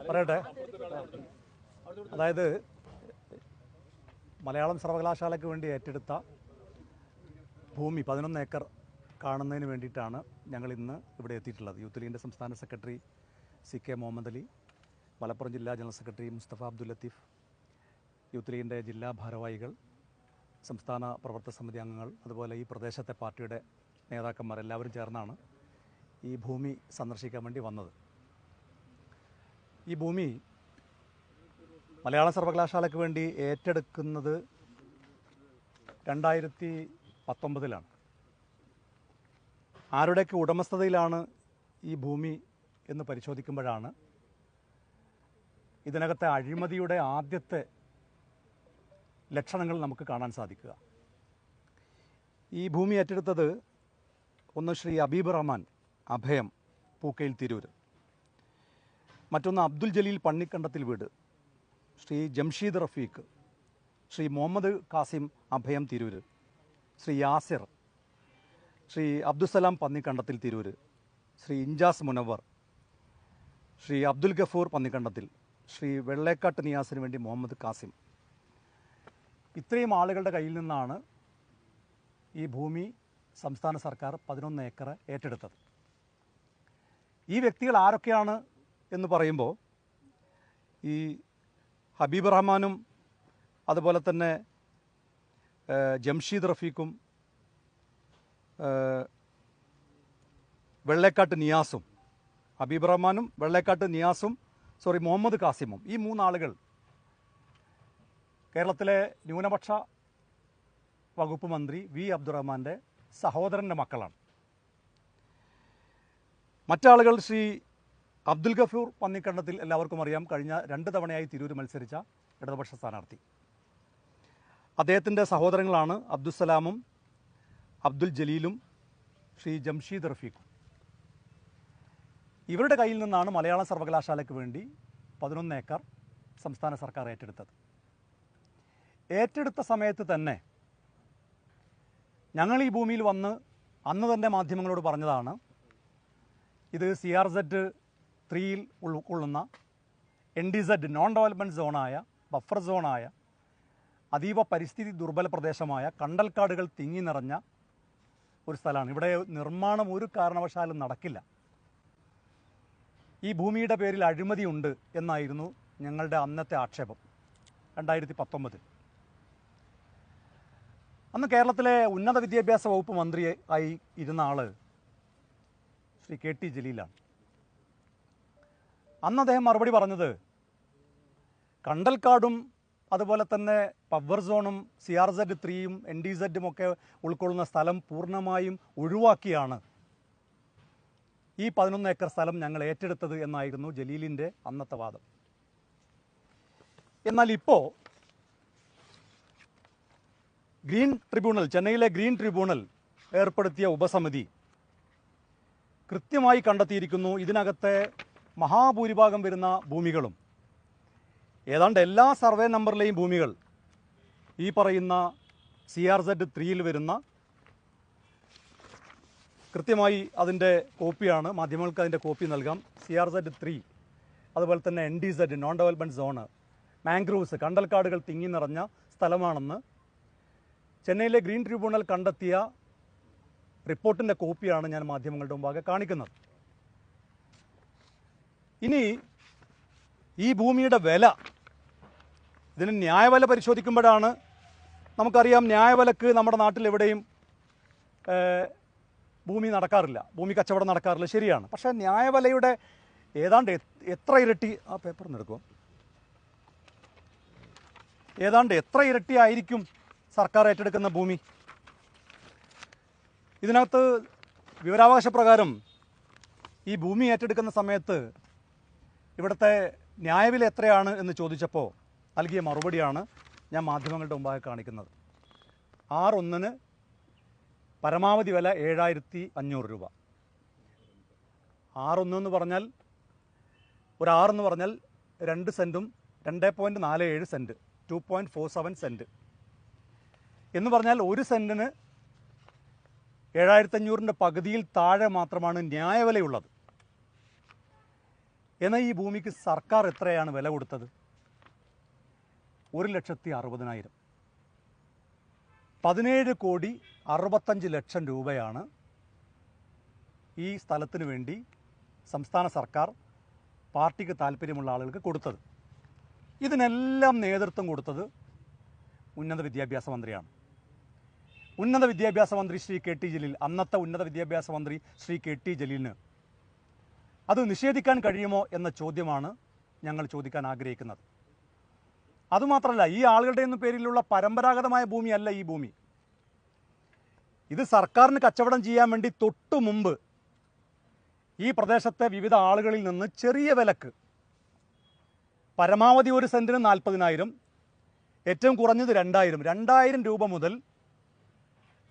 പറയട്ടെ. അതായത് മലയാളം സർവകലാശാലയ്ക്ക് വേണ്ടി ഏറ്റെടുത്ത ഭൂമി 11 ഏക്കർ കാണുന്നതിന് വേണ്ടിയിട്ടാണ് ഞങ്ങൾ ഇന്ന് ഇവിടെ എത്തിയിട്ടുള്ളത്. യൂത്ത് ലീഗിൻ്റെ സംസ്ഥാന സെക്രട്ടറി CK മുഹമ്മദ് അലി, മലപ്പുറം ജില്ലാ general secretary Mustafa Abdul Latheef, youth ലീഗിൻ്റെ ജില്ലാ ഭാരവാഹികൾ, സംസ്ഥാന പ്രവർത്തക സമിതി അംഗങ്ങൾ, അതുപോലെ ഈ പ്രദേശത്തെ പാർട്ടിയുടെ നേതാക്കന്മാർ എല്ലാവരും ചേർന്നാണ് ഈ ഭൂമി സന്ദർശിക്കാൻ വേണ്ടി വന്നത്. ഈ ഭൂമി മലയാള സർവകലാശാലയ്ക്ക് വേണ്ടി ഏറ്റെടുക്കുന്നത് 2019-ലാണ്. ആരുടെയൊക്കെ ഉടമസ്ഥതയിലാണ് ഈ ഭൂമി എന്ന് പരിശോധിക്കുമ്പോഴാണ് ഇതിനകത്തെ അഴിമതിയുടെ ആദ്യത്തെ ലക്ഷണങ്ങൾ നമുക്ക് കാണാൻ സാധിക്കുക. ഈ ഭൂമി ഏറ്റെടുത്തത് ഒന്ന് ശ്രീ ഹബീബ് റഹ്മാൻ അഭയം പൂക്കയിൽ തിരൂർ, മറ്റൊന്ന് അബ്ദുൽ ജലീൽ പള്ളിക്കണ്ടത്തിൽ വീട്, ശ്രീ ജംഷീദ് റഫീഖ്, ശ്രീ മുഹമ്മദ് കാസിം അഭയം തിരൂർ, ശ്രീ യാസിർ, ശ്രീ അബ്ദുസലാം പന്നിക്കണ്ടത്തിൽ തിരൂർ, ശ്രീ ഇൻജാസ് മുനവർ, ശ്രീ അബ്ദുൽ ഗഫൂർ പന്നിക്കണ്ടത്തിൽ, ശ്രീ വെള്ളേക്കാട്ട് നിയാസിന് വേണ്ടി മുഹമ്മദ് കാസിം. ഇത്രയും ആളുകളുടെ കയ്യിൽ നിന്നാണ് ഈ ഭൂമി സംസ്ഥാന സർക്കാർ 11 ഏക്കർ ഏറ്റെടുത്തത്. ഈ വ്യക്തികൾ ആരൊക്കെയാണ് എന്ന് പറയുമ്പോൾ ഈ ഹബീബ് റഹ്മാനും അതുപോലെ തന്നെ ജംഷീദ് റഫീഖും വെള്ളേക്കാട്ട് നിയാസും, ഹബീബ് റഹ്മാനും വെള്ളേക്കാട്ട് നിയാസും മുഹമ്മദ് കാസിമും, ഈ 3 ആളുകൾ കേരളത്തിലെ ന്യൂനപക്ഷ വകുപ്പ് മന്ത്രി വി അബ്ദുറഹ്മാൻ്റെ സഹോദരൻ്റെ മക്കളാണ്. മറ്റാളുകൾ ശ്രീ അബ്ദുൽ ഗഫൂർ പന്നിക്കണ്ടത്തിൽ എല്ലാവർക്കും അറിയാം, കഴിഞ്ഞ 2 തവണയായി തിരൂർ മത്സരിച്ച ഇടതുപക്ഷ സ്ഥാനാർത്ഥി. അദ്ദേഹത്തിൻ്റെ സഹോദരങ്ങളാണ് അബ്ദുസലാമും അബ്ദുൽ ജലീലും ശ്രീ ജംഷീദ് റഫീഖും. ഇവരുടെ കയ്യിൽ നിന്നാണ് മലയാളം സർവകലാശാലയ്ക്ക് വേണ്ടി 11 ഏക്കർ സംസ്ഥാന സർക്കാർ ഏറ്റെടുത്തത്. ഏറ്റെടുത്ത സമയത്ത് തന്നെ ഞങ്ങൾ ഈ ഭൂമിയിൽ വന്ന് അന്ന് തന്നെ മാധ്യമങ്ങളോട് പറഞ്ഞതാണ്, ഇത് CRZ 3-യിൽ ഉൾക്കൊള്ളുന്ന NDZ നോൺ ഡെവലപ്മെൻറ്റ് സോണായ, ബഫർ സോണായ, അതീവ പരിസ്ഥിതി ദുർബല പ്രദേശമായ കണ്ടൽക്കാടുകൾ തിങ്ങി നിറഞ്ഞ ഒരു സ്ഥലമാണ്. ഇവിടെ നിർമ്മാണം ഒരു കാരണവശാലും നടക്കില്ല. ഈ ഭൂമിയുടെ പേരിൽ അഴിമതിയുണ്ട് എന്നായിരുന്നു ഞങ്ങളുടെ അന്നത്തെ ആക്ഷേപം 2019. അന്ന് കേരളത്തിലെ ഉന്നത വിദ്യാഭ്യാസ വകുപ്പ് മന്ത്രി ആയി ഇരുന്ന ആൾ ശ്രീ KT ജലീലാണ്. അന്ന് അദ്ദേഹം മറുപടി പറഞ്ഞത്, കണ്ടൽക്കാടും അതുപോലെ തന്നെ പവർ സോണും CRZ 3-യും NDZ-ഉം ഒക്കെ ഉൾക്കൊള്ളുന്ന സ്ഥലം പൂർണ്ണമായും ഒഴിവാക്കിയാണ് ഈ 11 ഏക്കർ സ്ഥലം ഞങ്ങൾ ഏറ്റെടുത്തത് എന്നായിരുന്നു ജലീലിൻ്റെ അന്നത്തെ വാദം. എന്നാൽ ഇപ്പോൾ ഗ്രീൻ ട്രിബ്യൂണൽ, ചെന്നൈയിലെ ഗ്രീൻ ട്രിബ്യൂണൽ ഏർപ്പെടുത്തിയ ഉപസമിതി കൃത്യമായി കണ്ടെത്തിയിരിക്കുന്നു, ഇതിനകത്തെ മഹാഭൂരിഭാഗം വരുന്ന ഭൂമികളും, ഏതാണ്ട് എല്ലാ സർവേ നമ്പറിലെയും ഭൂമികൾ ഈ പറയുന്ന CRZ 3-യിൽ വരുന്ന, കൃത്യമായി അതിൻ്റെ കോപ്പിയാണ്, മാധ്യമങ്ങൾക്ക് അതിൻ്റെ കോപ്പി നൽകാം. CRZ 3, അതുപോലെ തന്നെ NDZ non development zone, mangroves, കണ്ടൽക്കാടുകൾ തിങ്ങി നിറഞ്ഞ സ്ഥലമാണെന്ന് ചെന്നൈയിലെ ഗ്രീൻ ട്രിബ്യൂണൽ കണ്ടെത്തിയ റിപ്പോർട്ടിൻ്റെ കോപ്പിയാണ് ഞാൻ മാധ്യമങ്ങളുടെ മുമ്പാകെ കാണിക്കുന്നത്. ഇനി ഈ ഭൂമിയുടെ വില, ഇതിന് ന്യായവില പരിശോധിക്കുമ്പോഴാണ് നമുക്കറിയാം, ന്യായവിലക്ക് നമ്മുടെ നാട്ടിൽ എവിടെയും ഭൂമി നടക്കാറില്ല, ഭൂമി കച്ചവടം നടക്കാറില്ല, ശരിയാണ്. പക്ഷേ ന്യായവിലയുടെ ഏതാണ്ട് എത്ര ഇരട്ടി, ആ പേപ്പർ എടുക്കുമോ, ഏതാണ്ട് എത്ര ഇരട്ടി ആയിരിക്കും സർക്കാർ ഏറ്റെടുക്കുന്ന ഭൂമി? ഇതിനകത്ത് വിവരാവകാശ പ്രകാരം ഈ ഭൂമി ഏറ്റെടുക്കുന്ന സമയത്ത് ഇവിടുത്തെ ന്യായവില എത്രയാണ് എന്ന് ചോദിച്ചപ്പോൾ നൽകിയ മറുപടിയാണ് ഞാൻ മാധ്യമങ്ങളുടെ മുമ്പാകെ കാണിക്കുന്നത്. 6-1 പരമാവധി വില 7500 രൂപ. 6-1 എന്ന് പറഞ്ഞാൽ, ഒരു 6 എന്ന് പറഞ്ഞാൽ 2 സെൻറ്റും 2.47 സെൻറ്റ്, 2.47 സെൻറ്റ് എന്ന് പറഞ്ഞാൽ 1 സെൻറ്റിന് 7500-ൻ്റെ പകുതിയിൽ താഴെ മാത്രമാണ് ന്യായവിലയുള്ളത്. എന്നാൽ ഈ ഭൂമിക്ക് സർക്കാർ എത്രയാണ് വില കൊടുത്തത്? 1,60,000. 17,65,00,000 രൂപയാണ് ഈ സ്ഥലത്തിന് വേണ്ടി സംസ്ഥാന സർക്കാർ പാർട്ടിക്ക് താല്പര്യമുള്ള ആളുകൾക്ക് കൊടുത്തത്. ഇതിനെല്ലാം നേതൃത്വം കൊടുത്തത് ഉന്നത വിദ്യാഭ്യാസ മന്ത്രിയാണ്. ഉന്നത വിദ്യാഭ്യാസ മന്ത്രി ശ്രീ കെ ടി ജലീൽ, അന്നത്തെ ഉന്നത വിദ്യാഭ്യാസ മന്ത്രി ശ്രീ കെ ടി ജലീലിന് അത് നിഷേധിക്കാൻ കഴിയുമോ എന്ന ചോദ്യമാണ് ഞങ്ങൾ ചോദിക്കാൻ ആഗ്രഹിക്കുന്നത്. അതുമാത്രമല്ല, ഈ ആളുകളുടെ ഒന്നും പേരിലുള്ള പരമ്പരാഗതമായ ഭൂമിയല്ല ഈ ഭൂമി. ഇത് സർക്കാരിന് കച്ചവടം ചെയ്യാൻ വേണ്ടി തൊട്ടു മുമ്പ് ഈ പ്രദേശത്തെ വിവിധ ആളുകളിൽ നിന്ന് ചെറിയ വിലക്ക്, പരമാവധി ഒരു സെൻറ്റിന് 40,000, ഏറ്റവും കുറഞ്ഞത് 2,000 രൂപ മുതൽ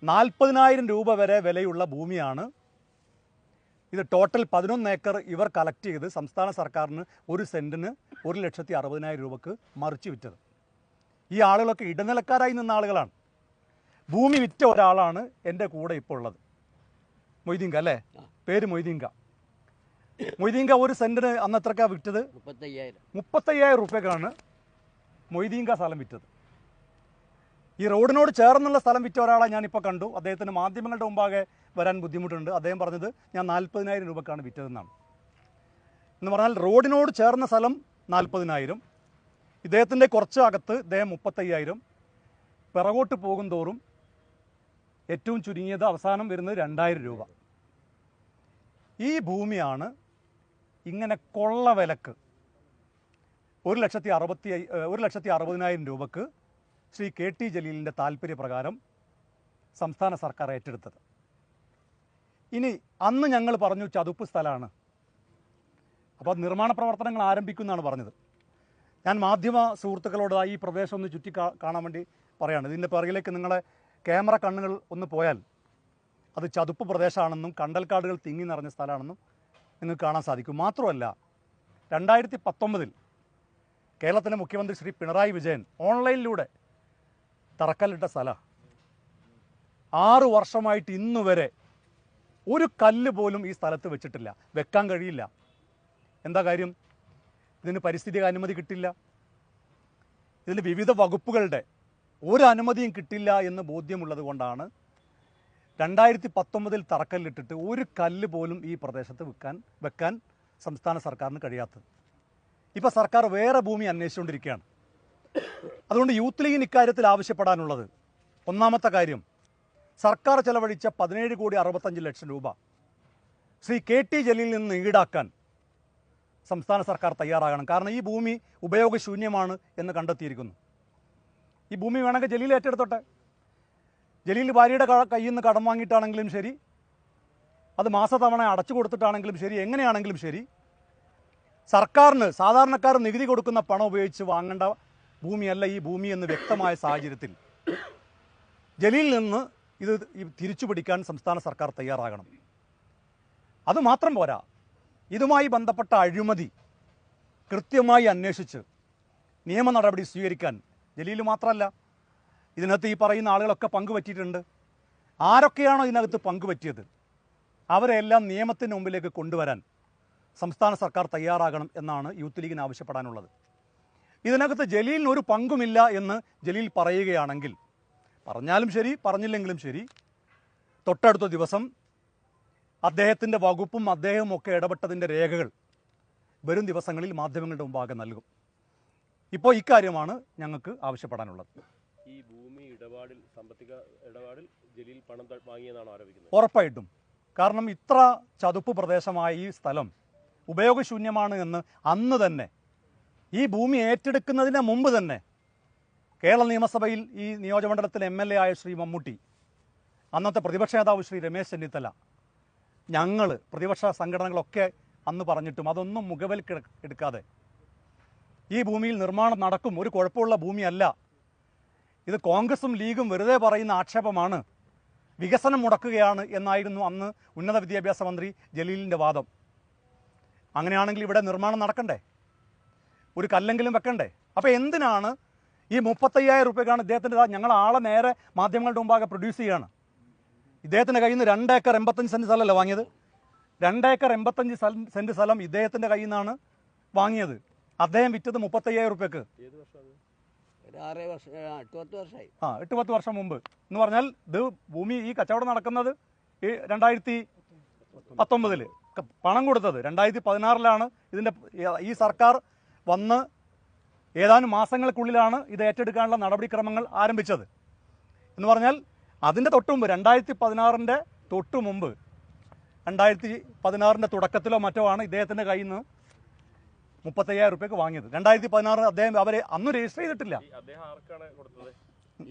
40,000 രൂപ വരെ വിലയുള്ള ഭൂമിയാണ് ഇത്. ടോട്ടൽ 11 ഏക്കർ ഇവർ കളക്ട് ചെയ്ത് സംസ്ഥാന സർക്കാരിന് ഒരു സെൻറ്റിന് 1,60,000 രൂപക്ക് മറിച്ച് വിറ്റത്. ഈ ആളുകളൊക്കെ ഇടനിലക്കാരായി നിന്ന ആളുകളാണ്. ഭൂമി വിറ്റ ഒരാളാണ് എൻ്റെ കൂടെ ഇപ്പോൾ ഉള്ളത്, മൊയ്തീങ്ക അല്ലേ? പേര് മൊയ്തീങ്ക. മൊയ്തീങ്ക ഒരു സെൻറ്റിന് അന്ന് എത്രക്കാണ് വിറ്റത്? 35,000 രൂപയ്ക്കാണ് മൊയ്തീങ്ക സ്ഥലം വിറ്റത്. ഈ റോഡിനോട് ചേർന്നുള്ള സ്ഥലം വിറ്റ ഒരാളെ ഞാനിപ്പോൾ കണ്ടു. അദ്ദേഹത്തിന് മാധ്യമങ്ങളുടെ മുമ്പാകെ വരാൻ ബുദ്ധിമുട്ടുണ്ട്. അദ്ദേഹം പറഞ്ഞത് ഞാൻ 40,000 രൂപക്കാണ് വിറ്റതെന്നാണ്. എന്ന് പറഞ്ഞാൽ റോഡിനോട് ചേർന്ന സ്ഥലം 40,000, ഇദ്ദേഹത്തിൻ്റെ കുറച്ച് അകത്ത് ഇദ്ദേഹം 35,000. പിറകോട്ട് പോകും തോറും ഏറ്റവും ചുരുങ്ങിയത് അവസാനം വരുന്നത് 2,000 രൂപ. ഈ ഭൂമിയാണ് ഇങ്ങനെ കൊള്ള വിലക്ക് 1,60,000 രൂപക്ക് ശ്രീ കെ ടി ജലീലിൻ്റെ താല്പര്യപ്രകാരം സംസ്ഥാന സർക്കാർ ഏറ്റെടുത്തത്. ഇനി അന്ന് ഞങ്ങൾ പറഞ്ഞു ചതുപ്പ് സ്ഥലമാണ്, അപ്പോൾ നിർമ്മാണ പ്രവർത്തനങ്ങൾ ആരംഭിക്കുമെന്നാണ് പറഞ്ഞത്. ഞാൻ മാധ്യമ സുഹൃത്തുക്കളോട് ഈ പ്രദേശം ഒന്ന് ചുറ്റി കാണാൻ വേണ്ടി പറയാണ്. ഇതിൻ്റെ പിറകിലേക്ക് നിങ്ങളെ ക്യാമറ കണ്ണുകൾ ഒന്ന് പോയാൽ അത് ചതുപ്പ് പ്രദേശമാണെന്നും കണ്ടൽക്കാടുകൾ തിങ്ങി നിറഞ്ഞ സ്ഥലമാണെന്നും നിങ്ങൾക്ക് കാണാൻ സാധിക്കും. മാത്രമല്ല, 2019 കേരളത്തിൻ്റെ മുഖ്യമന്ത്രി ശ്രീ പിണറായി വിജയൻ ഓൺലൈനിലൂടെ തറക്കല്ലിട്ട സ്ഥലമാണ്. 6 വർഷമായിട്ട് ഇന്നുവരെ ഒരു കല്ല് പോലും ഈ സ്ഥലത്ത് വെച്ചിട്ടില്ല, വെക്കാൻ കഴിയില്ല. എന്താ കാര്യം? ഇതിന് പരിസ്ഥിതി അനുമതി കിട്ടില്ല, ഇതിന് വിവിധ വകുപ്പുകളുടെ ഒരു അനുമതിയും കിട്ടില്ല എന്ന് ബോധ്യമുള്ളത് കൊണ്ടാണ് 2019 തറക്കല്ലിട്ടിട്ട് ഒരു കല്ല് പോലും ഈ പ്രദേശത്ത് വെക്കാൻ സംസ്ഥാന സർക്കാരിന് കഴിയാത്തത്. ഇപ്പോൾ സർക്കാർ വേറെ ഭൂമി അന്വേഷിച്ചുകൊണ്ടിരിക്കുകയാണ്. അതുകൊണ്ട് യൂത്ത് ലീഗിന് ഇക്കാര്യത്തിൽ ആവശ്യപ്പെടാനുള്ളത്, ഒന്നാമത്തെ കാര്യം, സർക്കാർ ചെലവഴിച്ച 17,65,00,000 രൂപ ശ്രീ കെ ടി ജലീലിൽ നിന്ന് ഈടാക്കാൻ സംസ്ഥാന സർക്കാർ തയ്യാറാകണം. കാരണം ഈ ഭൂമി ഉപയോഗശൂന്യമാണ് എന്ന് കണ്ടെത്തിയിരിക്കുന്നു. ഈ ഭൂമി വേണമെങ്കിൽ ജലീൽ ഏറ്റെടുത്തോട്ടെ. ജലീൽ ഭാര്യയുടെ കയ്യിൽ നിന്ന് കടം വാങ്ങിയിട്ടാണെങ്കിലും ശരി, അത് മാസത്തവണ അടച്ചു കൊടുത്തിട്ടാണെങ്കിലും ശരി, എങ്ങനെയാണെങ്കിലും ശരി, സർക്കാരിന് സാധാരണക്കാർ നികുതി കൊടുക്കുന്ന പണം ഉപയോഗിച്ച് വാങ്ങേണ്ട ഭൂമിയല്ല ഈ ഭൂമി എന്ന് വ്യക്തമായ സാഹചര്യത്തിൽ ജലീലിൽ നിന്ന് ഇത് തിരിച്ചു പിടിക്കാൻ സംസ്ഥാന സർക്കാർ തയ്യാറാകണം. അതുമാത്രം പോരാ, ഇതുമായി ബന്ധപ്പെട്ട അഴിമതി കൃത്യമായി അന്വേഷിച്ച് നിയമ നടപടി സ്വീകരിക്കാൻ ജലീൽ മാത്രമല്ല, ഇതിനകത്ത് ഈ പറയുന്ന ആളുകളൊക്കെ പങ്കുപറ്റിയിട്ടുണ്ട്. ആരൊക്കെയാണോ ഇതിനകത്ത് പങ്കുപറ്റിയത് അവരെല്ലാം നിയമത്തിന് മുമ്പിലേക്ക് കൊണ്ടുവരാൻ സംസ്ഥാന സർക്കാർ തയ്യാറാകണം എന്നാണ് യൂത്ത് ലീഗിന് ആവശ്യപ്പെടാനുള്ളത്. ഇതിനകത്ത് ജലീലിന് ഒരു പങ്കുമില്ല എന്ന് ജലീൽ പറയുകയാണെങ്കിൽ, പറഞ്ഞാലും ശരി പറഞ്ഞില്ലെങ്കിലും ശരി, തൊട്ടടുത്ത ദിവസം അദ്ദേഹത്തിൻ്റെ വകുപ്പും അദ്ദേഹവും ഒക്കെ ഇടപെട്ടതിൻ്റെ രേഖകൾ വരും ദിവസങ്ങളിൽ മാധ്യമങ്ങളുടെ മുമ്പാകെ നൽകും. ഇപ്പോൾ ഇക്കാര്യമാണ് ഞങ്ങൾക്ക് ആവശ്യപ്പെടാനുള്ളത്. ഈ ഭൂമി ഇടപാടിൽ, സാമ്പത്തിക ഇടപാടിൽ ജലീൽ പണം വാങ്ങിയെന്നാണ് ആരോപിക്കുന്നത്. ഉറപ്പായിട്ടും. കാരണം ഇത്ര ചതുപ്പ് പ്രദേശമായ ഈ സ്ഥലം ഉപയോഗശൂന്യമാണ് എന്ന് അന്ന് തന്നെ, ഈ ഭൂമി ഏറ്റെടുക്കുന്നതിന് മുമ്പ് തന്നെ കേരള നിയമസഭയിൽ ഈ നിയോജകമണ്ഡലത്തിൽ MLA ആയ ശ്രീ മമ്മൂട്ടി, അന്നത്തെ പ്രതിപക്ഷ നേതാവ് ശ്രീ രമേശ് ചെന്നിത്തല, ഞങ്ങൾ പ്രതിപക്ഷ സംഘടനകളൊക്കെ അന്ന് പറഞ്ഞിട്ടും അതൊന്നും മുഖവിലേക്ക് എടുക്കാതെ ഈ ഭൂമിയിൽ നിർമ്മാണം നടക്കും, ഒരു കുഴപ്പമുള്ള ഭൂമിയല്ല, ഇത് കോൺഗ്രസും ലീഗും വെറുതെ പറയുന്ന ആക്ഷേപമാണ്, വികസനം മുടക്കുകയാണ് എന്നായിരുന്നു അന്ന് ഉന്നത വിദ്യാഭ്യാസ മന്ത്രി ജലീലിൻ്റെ വാദം. അങ്ങനെയാണെങ്കിൽ ഇവിടെ നിർമ്മാണം നടക്കണ്ടേ, ഒരു കല്ലെങ്കിലും വെക്കണ്ടേ? അപ്പോൾ എന്തിനാണ് ഈ 35,000 രൂപയ്ക്കാണ് ഇദ്ദേഹത്തിൻ്റെ, ഞങ്ങൾ ആളെ നേരെ മാധ്യമങ്ങളുടെ മുമ്പാകെ പ്രൊഡ്യൂസ് ചെയ്യുകയാണ്. ഇദ്ദേഹത്തിൻ്റെ കയ്യിൽ നിന്ന് 2 ഏക്കർ 85 സെൻറ്റ് സ്ഥലമല്ല വാങ്ങിയത്. 2 ഏക്കർ 85 സെൻറ്റ് സ്ഥലം ഇദ്ദേഹത്തിൻ്റെ കയ്യിൽ നിന്നാണ് വാങ്ങിയത്. അദ്ദേഹം വിറ്റത് 35,000 റുപ്യക്ക്. ഏത് വർഷമാണ്? ഒരു 8 വർഷമായി. 8-10 വർഷം മുമ്പ് എന്ന് പറഞ്ഞാൽ ഇത് ഭൂമി ഈ കച്ചവടം നടക്കുന്നത് ഈ 2019 പണം കൊടുത്തത് 2016 ഇതിൻ്റെ ഈ സർക്കാർ വന്ന് ഏതാനും മാസങ്ങൾക്കുള്ളിലാണ് ഇത് ഏറ്റെടുക്കാനുള്ള നടപടിക്രമങ്ങൾ ആരംഭിച്ചത്. എന്ന് പറഞ്ഞാൽ അതിൻ്റെ തൊട്ട് മുമ്പ് 2016 തൊട്ട് മുമ്പ് 2016 തുടക്കത്തിലോ മറ്റോ ആണ് ഇദ്ദേഹത്തിൻ്റെ കയ്യിൽ നിന്ന് 35,000 റുപ്യക്ക് വാങ്ങിയത്. 2016 അദ്ദേഹം അവരെ അന്ന് രജിസ്റ്റർ ചെയ്തിട്ടില്ല. അദ്ദേഹം ആർക്കാണ് കൊടുത്തത്?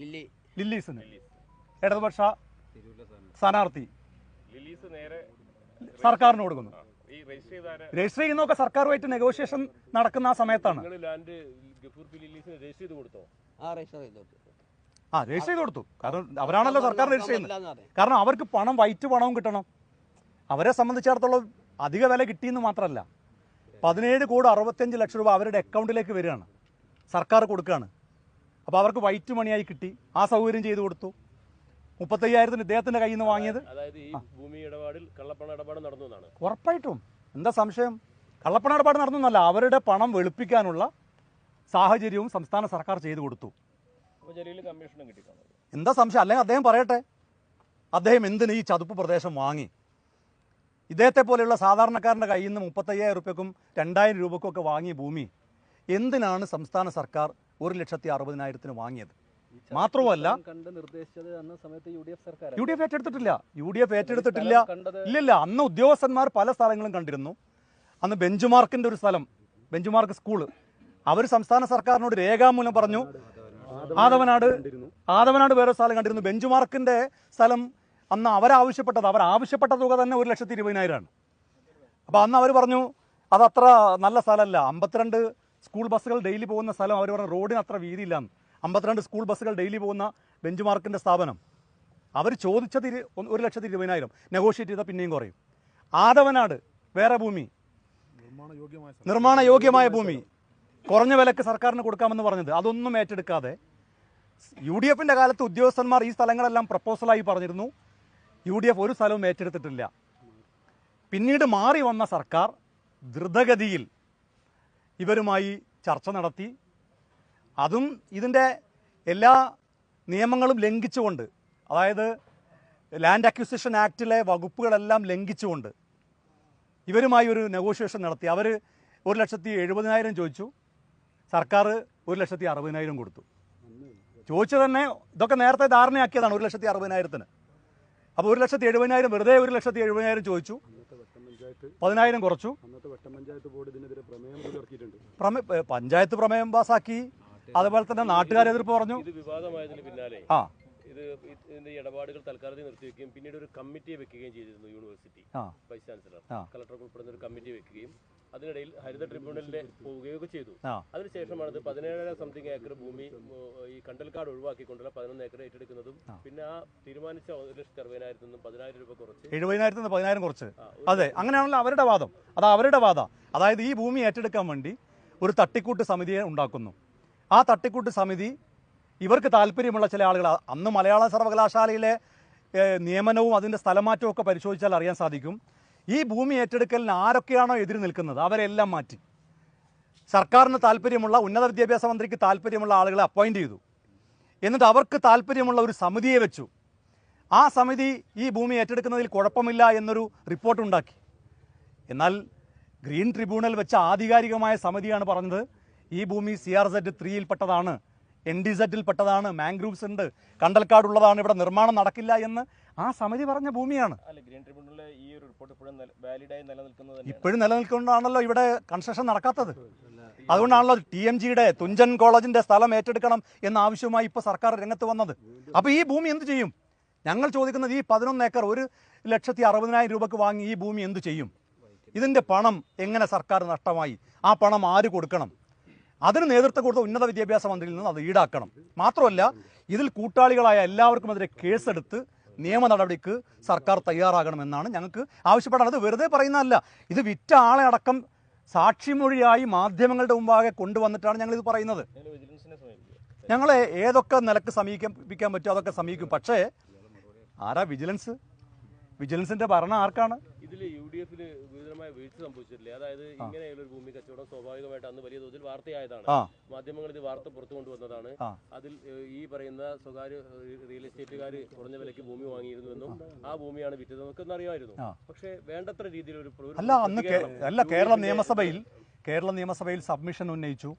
ലില്ലീസിന്, ഇടതുപക്ഷ സ്ഥാനാർത്ഥി ലില്ലീസ് നേരെ സർക്കാരിന് കൊടുക്കുന്നു. ഈ രജിസ്റ്റർ രജിസ്റ്റർ ചെയ്യുന്നതൊക്കെ സർക്കാരുമായിട്ട് നെഗോഷിയേഷൻ നടക്കുന്ന ആ സമയത്താണ്. ലാൻഡ് ഗഫൂർ പി ലില്ലീസിന് രജിസ്റ്റർ ചെയ്ത് കൊടുത്തോ? രജിസ്റ്റർ ചെയ്ത് കൊടുത്തു. കാരണം അവരാണല്ലോ സർക്കാർ രജിസ്റ്റർ ചെയ്യുന്നത്. കാരണം അവർക്ക് പണം, വൈറ്റ് പണവും കിട്ടണം. അവരെ സംബന്ധിച്ചിടത്തോളം അധിക വില കിട്ടിയെന്ന് മാത്രമല്ല, 17,65 ലക്ഷം രൂപ അവരുടെ അക്കൗണ്ടിലേക്ക് വരികയാണ്, സർക്കാർ കൊടുക്കുകയാണ്. അപ്പോൾ അവർക്ക് വൈറ്റ് മണിയായി കിട്ടി. ആ സൗകര്യം ചെയ്തു കൊടുത്തു. 35,000 ഇദ്ദേഹത്തിൻ്റെ കയ്യിൽ നിന്ന് വാങ്ങിയത്. അതായത് ഈ ഭൂമി ഇടപാടിൽ കള്ളപ്പണ ഇടപാട് നടന്നു എന്നാണ്. ഉറപ്പായിട്ടും. എന്താ സംശയം? കള്ളപ്പണ ഇടപാട് നടന്നല്ല, അവരുടെ പണം വെളുപ്പിക്കാനുള്ള സാഹചര്യവും സംസ്ഥാന സർക്കാർ ചെയ്തു കൊടുത്തു. എന്താ സംശയം? അല്ലെങ്കിൽ അദ്ദേഹം പറയട്ടെ, അദ്ദേഹം എന്തിന് ഈ ചതുപ്പ് പ്രദേശം വാങ്ങി? ഇദ്ദേഹത്തെ പോലെയുള്ള സാധാരണക്കാരൻ്റെ കയ്യിൽ നിന്ന് 35,000 റുപ്യക്കും 2,000 രൂപക്കും ഒക്കെ വാങ്ങിയ ഭൂമി എന്തിനാണ് സംസ്ഥാന സർക്കാർ 1,60,000 വാങ്ങിയത്? മാത്രവുമല്ല, യു ഡി എഫ് ഏറ്റെടുത്തിട്ടില്ല. ഇല്ലില്ല. അന്ന് ഉദ്യോഗസ്ഥന്മാർ പല സ്ഥലങ്ങളും കണ്ടിരുന്നു. അന്ന് ബെഞ്ച് ഒരു സ്ഥലം, ബെഞ്ച് സ്കൂള്, അവർ സംസ്ഥാന സർക്കാരിനോട് രേഖാമൂലം പറഞ്ഞു. ആദവനാട് വേറെ സ്ഥലം കണ്ടിരുന്നു. ബെഞ്ച് സ്ഥലം അന്ന് അവരാവശ്യപ്പെട്ട തുക തന്നെ 1,20,000 അപ്പോൾ അന്ന് അവർ പറഞ്ഞു അതത്ര നല്ല സ്ഥലമല്ല. 52 സ്കൂൾ ബസ്സുകൾ ഡെയിലി പോകുന്ന സ്ഥലം. അവർ പറഞ്ഞു റോഡിന് അത്ര വീതിയില്ലാന്ന്. 52 സ്കൂൾ ബസ്സുകൾ ഡെയിലി പോകുന്ന ബെഞ്ച് സ്ഥാപനം. അവർ ചോദിച്ചത് 1,20,000. നെഗോഷിയേറ്റ് ചെയ്താൽ പിന്നെയും കുറയും. ആദവനാട് വേറെ ഭൂമി, നിർമ്മാണ യോഗ്യമായ ഭൂമി, കുറഞ്ഞ വിലക്ക് സർക്കാരിന് കൊടുക്കാമെന്ന് പറഞ്ഞത്, അതൊന്നും ഏറ്റെടുക്കാതെ UDF കാലത്ത് ഉദ്യോഗസ്ഥന്മാർ ഈ സ്ഥലങ്ങളെല്ലാം പ്രപ്പോസലായി പറഞ്ഞിരുന്നു. UDF ഒരു സ്ഥലവും ഏറ്റെടുത്തിട്ടില്ല. പിന്നീട് മാറി വന്ന സർക്കാർ ദ്രുതഗതിയിൽ ഇവരുമായി ചർച്ച നടത്തി. അതും ഇതിൻ്റെ എല്ലാ നിയമങ്ങളും ലംഘിച്ചുകൊണ്ട്, അതായത് ലാൻഡ് അക്വിസിഷൻ ആക്ടിലെ വകുപ്പുകളെല്ലാം ലംഘിച്ചുകൊണ്ട് ഇവരുമായി ഒരു നെഗോഷിയേഷൻ നടത്തി. അവർ 1,70,000 ചോദിച്ചു, സർക്കാർ 1,60,000 കൊടുത്തു. ചോദിച്ചു തന്നെ ഇതൊക്കെ നേരത്തെ ധാരണയാക്കിയതാണ് 1,60,000. അപ്പോൾ 1,70,000 വെറുതെ 1,70,000 ചോദിച്ചു, 10,000 കുറച്ചു. പഞ്ചായത്ത് പ്രമേയം പാസാക്കി. അതുപോലെ തന്നെ നാട്ടുകാർ എതിർപ്പ് പറഞ്ഞു. ഇത് വിവാദമായതിന് പിന്നാലെ ഇതിന്റെ ഇടപാടുകൾ തൽക്കാലത്തിൽ നിർത്തിവെക്കുകയും പിന്നീട് ഒരു കമ്മിറ്റിയെ വെക്കുകയും ചെയ്തിരുന്നു. യൂണിവേഴ്സിറ്റി വൈസ് ചാൻസലർ കളക്ടർ ഉൾപ്പെടുന്ന ഒരു കമ്മിറ്റി വെക്കുകയും അതിനിടയിൽ ഹരിത ട്രിബ്യൂണലിന്റെ പോവുകയൊക്കെ ചെയ്തു. അതിനുശേഷമാണ് ഇത് 17 സംതിങ് ഏക്കർ ഭൂമി ഈ കണ്ടൽക്കാട് ഒഴിവാക്കിക്കൊണ്ടുള്ള 11 ഏക്കർ ഏറ്റെടുക്കുന്നതും പിന്നെ ആ തീരുമാനിച്ച 1,60,000 നിന്നും 10,000 രൂപ കുറച്ച് 70,000 10,000 കുറച്ച്. അതെ, അങ്ങനെയാണല്ലോ അവരുടെ വാദം. അവരുടെ വാദം. അതായത് ഈ ഭൂമി ഏറ്റെടുക്കാൻ വേണ്ടി ഒരു തട്ടിക്കൂട്ട് സമിതിയെ ഉണ്ടാക്കുന്നു. ആ തട്ടിക്കൂട്ട് സമിതി ഇവർക്ക് താല്പര്യമുള്ള ചില ആളുകൾ, അന്ന് മലയാള സർവകലാശാലയിലെ നിയമനവും അതിൻ്റെ സ്ഥലമാറ്റവും ഒക്കെ പരിശോധിച്ചാൽ അറിയാൻ സാധിക്കും. ഈ ഭൂമി ഏറ്റെടുക്കലിന് ആരൊക്കെയാണോ എതിര് നിൽക്കുന്നത് അവരെല്ലാം മാറ്റി സർക്കാരിന് താല്പര്യമുള്ള, ഉന്നത വിദ്യാഭ്യാസ മന്ത്രിക്ക് താല്പര്യമുള്ള ആളുകളെ അപ്പോയിൻ്റ് ചെയ്തു. എന്നിട്ട് അവർക്ക് താല്പര്യമുള്ള ഒരു സമിതിയെ വെച്ചു. ആ സമിതി ഈ ഭൂമി ഏറ്റെടുക്കുന്നതിൽ കുഴപ്പമില്ല എന്നൊരു റിപ്പോർട്ടുണ്ടാക്കി. എന്നാൽ ഗ്രീൻ ട്രിബ്യൂണൽ വെച്ച ആധികാരികമായ സമിതിയാണ് പറഞ്ഞത് ഈ ഭൂമി CRZ 3 പെട്ടതാണ്, NDZ പെട്ടതാണ്, മാംഗ്രൂവ്സ് ഉണ്ട്, കണ്ടൽക്കാടുള്ളതാണ്, ഇവിടെ നിർമ്മാണം നടക്കില്ല എന്ന് ആ സമിതി പറഞ്ഞ ഭൂമിയാണ്. ഇപ്പോഴും നിലനിൽക്കുന്നതാണല്ലോ ഇവിടെ കൺസ്ട്രക്ഷൻ നടക്കാത്തത്. അതുകൊണ്ടാണല്ലോ TMGയുടെ തുഞ്ചൻ കോളേജിന്റെ സ്ഥലം ഏറ്റെടുക്കണം എന്ന ആവശ്യവുമായി ഇപ്പോൾ സർക്കാർ രംഗത്ത് വന്നത്. അപ്പോൾ ഈ ഭൂമി എന്ത് ചെയ്യും? ഞങ്ങൾ ചോദിക്കുന്നത് ഈ 11 ഏക്കർ 1,60,000 രൂപക്ക് വാങ്ങി ഈ ഭൂമി എന്തു ചെയ്യും? ഇതിൻ്റെ പണം എങ്ങനെ സർക്കാർ നഷ്ടമായി? ആ പണം ആര് കൊടുക്കണം? അതിന് നേതൃത്വം കൊടുത്ത ഉന്നത വിദ്യാഭ്യാസ മന്ത്രിയിൽ നിന്ന് അത് ഈടാക്കണം. മാത്രമല്ല ഇതിൽ കൂട്ടാളികളായ എല്ലാവർക്കുമെതിരെ കേസെടുത്ത് നിയമ നടപടിക്ക് സർക്കാർ തയ്യാറാകണമെന്നാണ് ഞങ്ങൾക്ക് ആവശ്യപ്പെടാനുള്ളത്. വെറുതെ പറയുന്നതല്ല, ഇത് വിറ്റ ആളെ അടക്കം സാക്ഷിമൊഴിയായി മാധ്യമങ്ങളുടെ മുമ്പാകെ കൊണ്ടുവന്നിട്ടാണ് ഞങ്ങളിത് പറയുന്നത്. ഞങ്ങളെ ഏതൊക്കെ നിലക്ക് സമീപിക്കാൻ പറ്റുമോ അതൊക്കെ സമീപിക്കും. പക്ഷേ ആരാ വിജിലൻസിന്റെ ഭരണം ആർക്കാണ്? ഇതിൽ UDF കാര്യമായ വീഴ്ച സംഭവിച്ചിട്ടില്ല. അതായത് ഇങ്ങനെയുള്ള ഒരു ഭൂമി കച്ചവടം സ്വാഭാവികമായിട്ട് അന്ന് വലിയ തോതിൽ വാർത്തയായതാണ്. മാധ്യമങ്ങൾ ഇത് വാർത്ത പുറത്തു കൊണ്ടുവന്നതാണ്. അതിൽ ഈ പറയുന്ന സ്വകാര്യ റിയൽ എസ്റ്റേറ്റുകാർ കുറഞ്ഞ വിലയ്ക്ക് ഭൂമി വാങ്ങിയിരുന്നുവെന്നും ആ ഭൂമിയാണ് വിറ്റത് നമുക്കൊന്നും അറിയാമായിരുന്നു. പക്ഷേ വേണ്ടത്ര രീതിയിൽ ഒരു കേരള നിയമസഭയിൽ സബ്മിഷൻ ഉന്നയിച്ചു.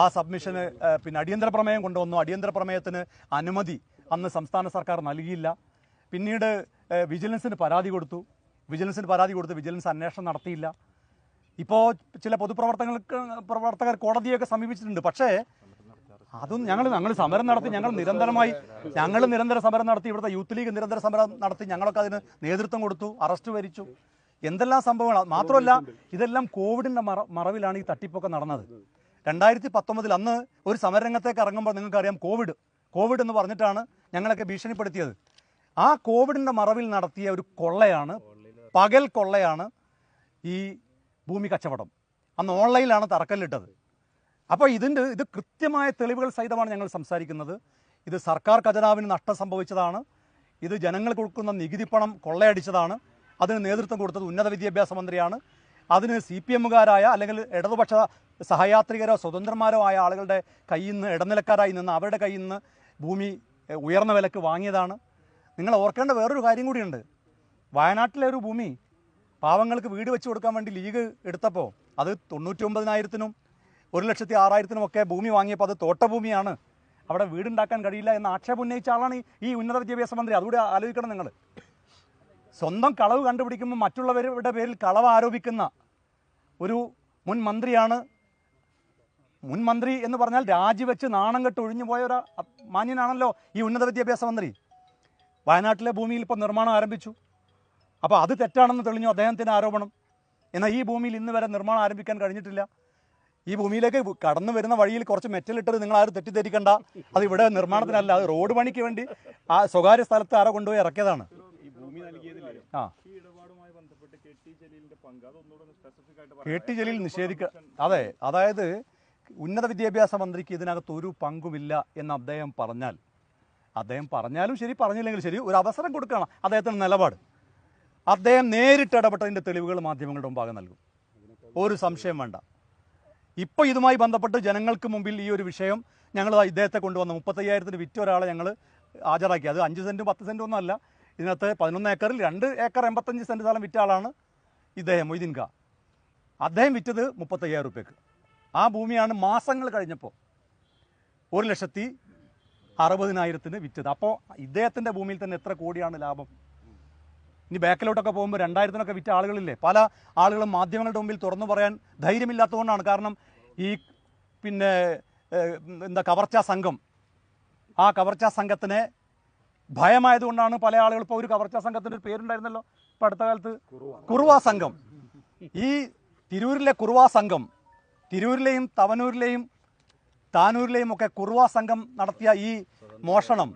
ആ സബ്മിഷന് പിന്നെ അടിയന്തര പ്രമേയം കൊണ്ടുവന്നു. അടിയന്തര പ്രമേയത്തിന് അനുമതി അന്ന് സംസ്ഥാന സർക്കാർ നൽകിയില്ല. പിന്നീട് വിജിലൻസിന് പരാതി കൊടുത്തു. വിജിലൻസ് അന്വേഷണം നടത്തിയില്ല. ഇപ്പോൾ ചില പ്രവർത്തകർ കോടതിയൊക്കെ സമീപിച്ചിട്ടുണ്ട്. പക്ഷേ അതും ഞങ്ങൾ സമരം നടത്തി. ഞങ്ങൾ നിരന്തര സമരം നടത്തി. ഇവിടുത്തെ യൂത്ത് ലീഗ് നിരന്തര സമരം നടത്തി. ഞങ്ങളൊക്കെ അതിന് നേതൃത്വം കൊടുത്തു. അറസ്റ്റ് വരിച്ചു. എന്തെല്ലാം സംഭവങ്ങൾ. മാത്രമല്ല ഇതെല്ലാം കോവിഡിൻ്റെ മറവിലാണ് ഈ തട്ടിപ്പൊക്കെ നടന്നത്. 2019 അന്ന് ഒരു സമരരംഗത്തേക്ക് ഇറങ്ങുമ്പോൾ നിങ്ങൾക്കറിയാം കോവിഡ് എന്ന് പറഞ്ഞിട്ടാണ് ഞങ്ങളൊക്കെ ഭീഷണിപ്പെടുത്തിയത്. ആ കോവിഡിൻ്റെ മറവിൽ നടത്തിയ ഒരു കൊള്ളയാണ്, പകൽ കൊള്ളയാണ് ഈ ഭൂമി കച്ചവടം. അന്ന് ഓൺലൈനിലാണ് തറക്കല്ലിട്ടത്. അപ്പോൾ ഇത് കൃത്യമായ തെളിവുകൾ സഹിതമാണ് ഞങ്ങൾ സംസാരിക്കുന്നത്. ഇത് സർക്കാർ ഖജനാവിന് നഷ്ടം സംഭവിച്ചതാണ്. ഇത് ജനങ്ങൾക്ക് കൊടുക്കുന്ന നികുതി പണം കൊള്ളയടിച്ചതാണ്. അതിന് നേതൃത്വം കൊടുത്തത് ഉന്നത വിദ്യാഭ്യാസ മന്ത്രിയാണ്. അതിന് CPMകാരായ അല്ലെങ്കിൽ ഇടതുപക്ഷ സഹയാത്രികരോ സ്വതന്ത്രന്മാരോ ആയ ആളുകളുടെ കയ്യിൽ നിന്ന്, ഇടനിലക്കാരായി നിന്ന് അവരുടെ കയ്യിൽ നിന്ന് ഭൂമി ഉയർന്ന വിലക്ക് വാങ്ങിയതാണ്. നിങ്ങൾ ഓർക്കേണ്ട വേറൊരു കാര്യം കൂടിയുണ്ട്. വയനാട്ടിലെ ഒരു ഭൂമി പാവങ്ങൾക്ക് വീട് വെച്ച് കൊടുക്കാൻ വേണ്ടി ലീഗ് എടുത്തപ്പോൾ അത് 99,000-നും 1,06,000-നും ഒക്കെ ഭൂമി വാങ്ങിയപ്പോൾ അത് തോട്ടഭൂമിയാണ്, അവിടെ വീടുണ്ടാക്കാൻ കഴിയില്ല എന്ന ആക്ഷേപം ഉന്നയിച്ച ആളാണ് ഈ ഉന്നത വിദ്യാഭ്യാസ മന്ത്രി. അതുകൂടി ആലോചിക്കണം നിങ്ങൾ. സ്വന്തം കളവ് കണ്ടുപിടിക്കുമ്പോൾ മറ്റുള്ളവരുടെ പേരിൽ കളവ് ആരോപിക്കുന്ന ഒരു മുൻ മന്ത്രി എന്ന് പറഞ്ഞാൽ രാജിവെച്ച് നാണം കെട്ട് ഒഴിഞ്ഞു പോയ ഒരു മാന്യനാണല്ലോ ഈ ഉന്നത വിദ്യാഭ്യാസ മന്ത്രി. വയനാട്ടിലെ ഭൂമിയിൽ ഇപ്പോൾ നിർമ്മാണം ആരംഭിച്ചു. അപ്പോൾ അത് തെറ്റാണെന്ന് തെളിഞ്ഞു അദ്ദേഹത്തിൻ്റെ ആരോപണം. എന്നാൽ ഈ ഭൂമിയിൽ ഇന്ന് വരെ നിർമ്മാണം ആരംഭിക്കാൻ കഴിഞ്ഞിട്ടില്ല. ഈ ഭൂമിയിലേക്ക് കടന്നു വരുന്ന വഴിയിൽ കുറച്ച് മെറ്റലിട്ടത് നിങ്ങളാരും തെറ്റിദ്ധരിക്കേണ്ട. അത് ഇവിടെ നിർമ്മാണത്തിനല്ല, അത് റോഡ് പണിക്ക് വേണ്ടി ആ സ്വകാര്യ സ്ഥലത്ത് ആരോ കൊണ്ടുപോയി ഇറക്കിയതാണ്. KT ജലീൽ അതെ, അതായത് ഉന്നത വിദ്യാഭ്യാസ മന്ത്രിക്ക് ഇതിനകത്ത് ഒരു പങ്കുമില്ല എന്ന് അദ്ദേഹം പറഞ്ഞാലും ശരി, പറഞ്ഞില്ലെങ്കിലും ശരി, ഒരു അവസരം കൊടുക്കണം അദ്ദേഹത്തിന് നിലപാട്. അദ്ദേഹം നേരിട്ട് ഇടപെട്ടതിൻ്റെ തെളിവുകൾ മാധ്യമങ്ങളുടെ മുമ്പാകെ നൽകും, ഒരു സംശയം വേണ്ട. ഇപ്പോൾ ഇതുമായി ബന്ധപ്പെട്ട് ജനങ്ങൾക്ക് മുമ്പിൽ ഈ ഒരു വിഷയം ഞങ്ങൾ ഇദ്ദേഹത്തെ കൊണ്ടുവന്ന് 35,000-ന് വിറ്റ ഒരാളെ ഞങ്ങൾ ഹാജരാക്കി. അത് 5 സെൻറ്റും 10 സെൻറ്റും ഒന്നും അല്ല. ഇതിനകത്ത് 11 ഏക്കറിൽ 2 ഏക്കർ 85 സെൻറ്റ് സ്ഥലം വിറ്റ ആളാണ് ഇദ്ദേഹം, മൊയ്തീൻ ഖാ. അദ്ദേഹം വിറ്റത് 35,000 രൂപയ്ക്ക്. ആ ഭൂമിയാണ് മാസങ്ങൾ കഴിഞ്ഞപ്പോൾ 1,60,60,000-ന് വിറ്റത്. അപ്പോൾ ഇദ്ദേഹത്തിൻ്റെ ഭൂമിയിൽ തന്നെ എത്ര കോടിയാണ് ലാഭം? ഇനി ബാക്കിലോട്ടൊക്കെ പോകുമ്പോൾ 2,000-നൊക്കെ വിറ്റ ആളുകളില്ലേ? പല ആളുകളും മാധ്യമങ്ങളുടെ മുമ്പിൽ തുറന്നു പറയാൻ ധൈര്യമില്ലാത്തതുകൊണ്ടാണ്. കാരണം ഈ കവർച്ചാ സംഘം, ആ കവർച്ചാ സംഘത്തിനെ ഭയമായതുകൊണ്ടാണ് പല ആളുകൾ. ഇപ്പോൾ ഒരു കവർച്ചാ സംഘത്തിൻ്റെ ഒരു പേരുണ്ടായിരുന്നല്ലോ ഇപ്പോൾ അടുത്ത കാലത്ത്, കുറുവാ സംഘം. ഈ തിരൂരിലെ കുറുവാ സംഘം, തിരൂരിലെയും തവനൂരിലെയും താനൂരിലെയും ഒക്കെ കുറുവാ സംഘം നടത്തിയ ഈ മോഷണം,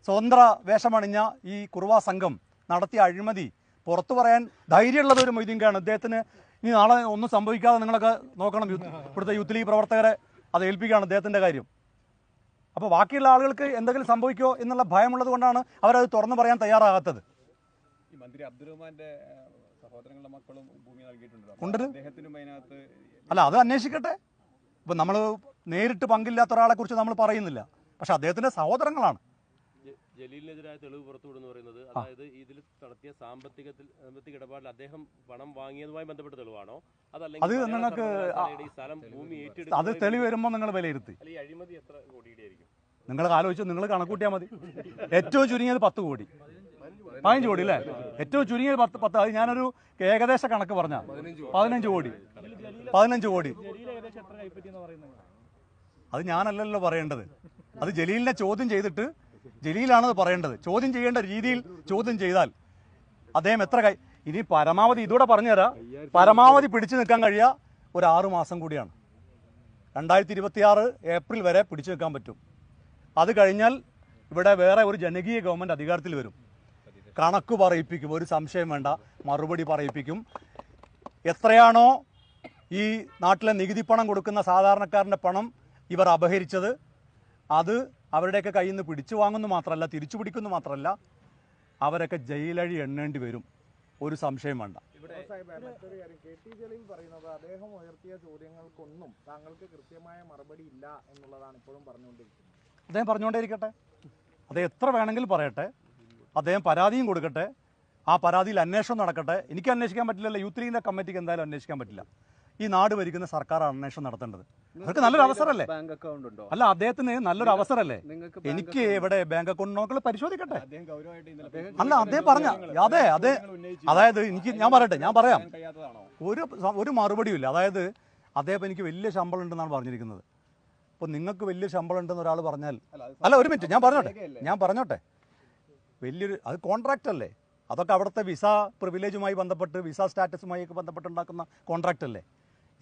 സ്വതന്ത്ര വേഷമണിഞ്ഞ ഈ കുറുവാ സംഘം നടത്തിയ അഴിമതി പുറത്തു പറയാൻ ധൈര്യമുള്ളത് ഒരു മൊയ്തീൻ ഖാണ്. അദ്ദേഹത്തിന് ഇനി നാളെ ഒന്നും സംഭവിക്കാതെ നിങ്ങളൊക്കെ നോക്കണം. ഇവിടുത്തെ യൂത്ത് ലീഗ് പ്രവർത്തകരെ അത് ഏൽപ്പിക്കുകയാണ് അദ്ദേഹത്തിൻ്റെ കാര്യം. അപ്പോൾ ബാക്കിയുള്ള ആളുകൾക്ക് എന്തെങ്കിലും സംഭവിക്കുമോ എന്നുള്ള ഭയമുള്ളത് കൊണ്ടാണ് അവരത് തുറന്നു പറയാൻ തയ്യാറാകാത്തത്. മന്ത്രി അബ്ദുറഹ്മാന്റെ സഹോദരങ്ങളുടെ മക്കളും ഭൂമി നൽകിയിട്ടുണ്ട്. അല്ല, അത് അന്വേഷിക്കട്ടെ. ഇപ്പം നമ്മൾ നേരിട്ട് പങ്കില്ലാത്ത ഒരാളെ കുറിച്ച് നമ്മൾ പറയുന്നില്ല. പക്ഷെ അദ്ദേഹത്തിന്റെ സഹോദരങ്ങളാണ്. ജലീലിനെതിരായ തെളിവ് പുറത്തുവിടുന്നു പറയുന്നത്, അതായത് ഇതിൽ നടത്തിയ സാമ്പത്തിക ഇടപാടിൽ അദ്ദേഹം പണം വാങ്ങിയതുമായി ബന്ധപ്പെട്ട തെളിവാണോ അതല്ലെങ്കിൽ അത് നിങ്ങൾക്ക് അത് തെളിവ് വരുമ്പോൾ നിങ്ങൾ വിലയിരുത്തി. അഴിമതി എത്ര കോടിയുടെ ആയിരിക്കും നിങ്ങൾ ആലോചിച്ച് നിങ്ങൾ കണക്കൂട്ടിയാൽ മതി. ഏറ്റവും ചുരുങ്ങിയത് 10 കോടി, 15 കോടി അല്ലേ? ഏറ്റവും ചുരുങ്ങിയത് 10. അത് ഞാനൊരു ഏകദേശ കണക്ക് പറഞ്ഞ 15 കോടി. അത് ഞാനല്ലല്ലോ പറയേണ്ടത്. അത് ജലീലിനെ ചോദ്യം ചെയ്തിട്ട് ജലീലാണത് പറയേണ്ടത്. ചോദ്യം ചെയ്യേണ്ട രീതിയിൽ ചോദ്യം ചെയ്താൽ അദ്ദേഹം ഇനി പരമാവധി ഇതൂടെ പറഞ്ഞുതരാം, പരമാവധി പിടിച്ചു നിൽക്കാൻ കഴിയുക ഒരു 6 മാസം കൂടിയാണ്. 2026 ഏപ്രിൽ വരെ പിടിച്ചു നിൽക്കാൻ പറ്റും. അത് കഴിഞ്ഞാൽ ഇവിടെ വേറെ ഒരു ജനകീയ ഗവൺമെൻറ് അധികാരത്തിൽ വരും. കണക്ക് പറയിപ്പിക്കും, ഒരു സംശയം വേണ്ട, മറുപടി പറയിപ്പിക്കും. എത്രയാണോ ഈ നാട്ടിലെ നികുതി പണം കൊടുക്കുന്ന സാധാരണക്കാരൻ്റെ പണം ഇവർ അപഹരിച്ചത്, അത് അവരുടെയൊക്കെ കയ്യിൽ നിന്ന് പിടിച്ചു വാങ്ങുന്നു മാത്രമല്ല, തിരിച്ചു പിടിക്കുന്നു മാത്രമല്ല, അവരൊക്കെ ജയിലഴി എണ്ണേണ്ടി വരും. ഒരു സംശയം വേണ്ട. മറ്റൊരു കാര്യം, കെ ടി ജലീൽ പറയുന്നത് അദ്ദേഹം ഉയർത്തിയ ചോദ്യങ്ങൾക്കൊന്നും താങ്കൾക്ക് കൃത്യമായ മറുപടി ഇല്ല എന്നുള്ളതാണ് ഇപ്പോഴും പറഞ്ഞുകൊണ്ടിരിക്കുന്നത്. അദ്ദേഹം പറഞ്ഞുകൊണ്ടേയിരിക്കട്ടെ, അദ്ദേഹം എത്ര വേണമെങ്കിലും പറയട്ടെ, അദ്ദേഹം പരാതിയും കൊടുക്കട്ടെ, ആ പരാതിയിൽ അന്വേഷണം നടക്കട്ടെ. എനിക്ക് അന്വേഷിക്കാൻ പറ്റില്ലല്ലോ, യൂത്ത് ലീഗിൻ്റെ കമ്മിറ്റിക്ക് എന്തായാലും അന്വേഷിക്കാൻ പറ്റില്ല. ഈ നാട് ഭരിക്കുന്ന സർക്കാരാണ് അന്വേഷണം നടത്തേണ്ടത്. അവർക്ക് നല്ലൊരു അവസരമല്ലേ? ബാങ്ക് അക്കൗണ്ട് ഉണ്ടോ? അല്ല, അദ്ദേഹത്തിന് നല്ലൊരു അവസരമല്ലേ? എനിക്ക് എവിടെ ബാങ്ക് അക്കൗണ്ട് നോക്കൾ പരിശോധിക്കട്ടെ. അദ്ദേഹം ഗൗരവമായിട്ട് ഇന്നലെ അല്ല, അദ്ദേഹം പറഞ്ഞ അതെ അതായത് ഞാൻ പറയാം, ഒരു മറുപടിയും ഇല്ല. അതായത് അദ്ദേഹം എനിക്ക് വലിയ ശമ്പളം ഉണ്ടെന്നാണ് പറഞ്ഞിരിക്കുന്നത്. അപ്പോൾ നിങ്ങൾക്ക് വലിയ ശമ്പളം ഉണ്ടെന്ന് ഒരാൾ പറഞ്ഞാൽ, അല്ല ഒരു മിനിറ്റ് ഞാൻ പറഞ്ഞോട്ടെ വലിയൊരു അത് കോൺട്രാക്റ്റ് അല്ലേ? അതൊക്കെ അവിടുത്തെ വിസ പ്രിവിലേജുമായി ബന്ധപ്പെട്ട് വിസ സ്റ്റാറ്റസുമായി ഒക്കെ ബന്ധപ്പെട്ടുണ്ടാക്കുന്ന കോൺട്രാക്റ്റ് അല്ലേ?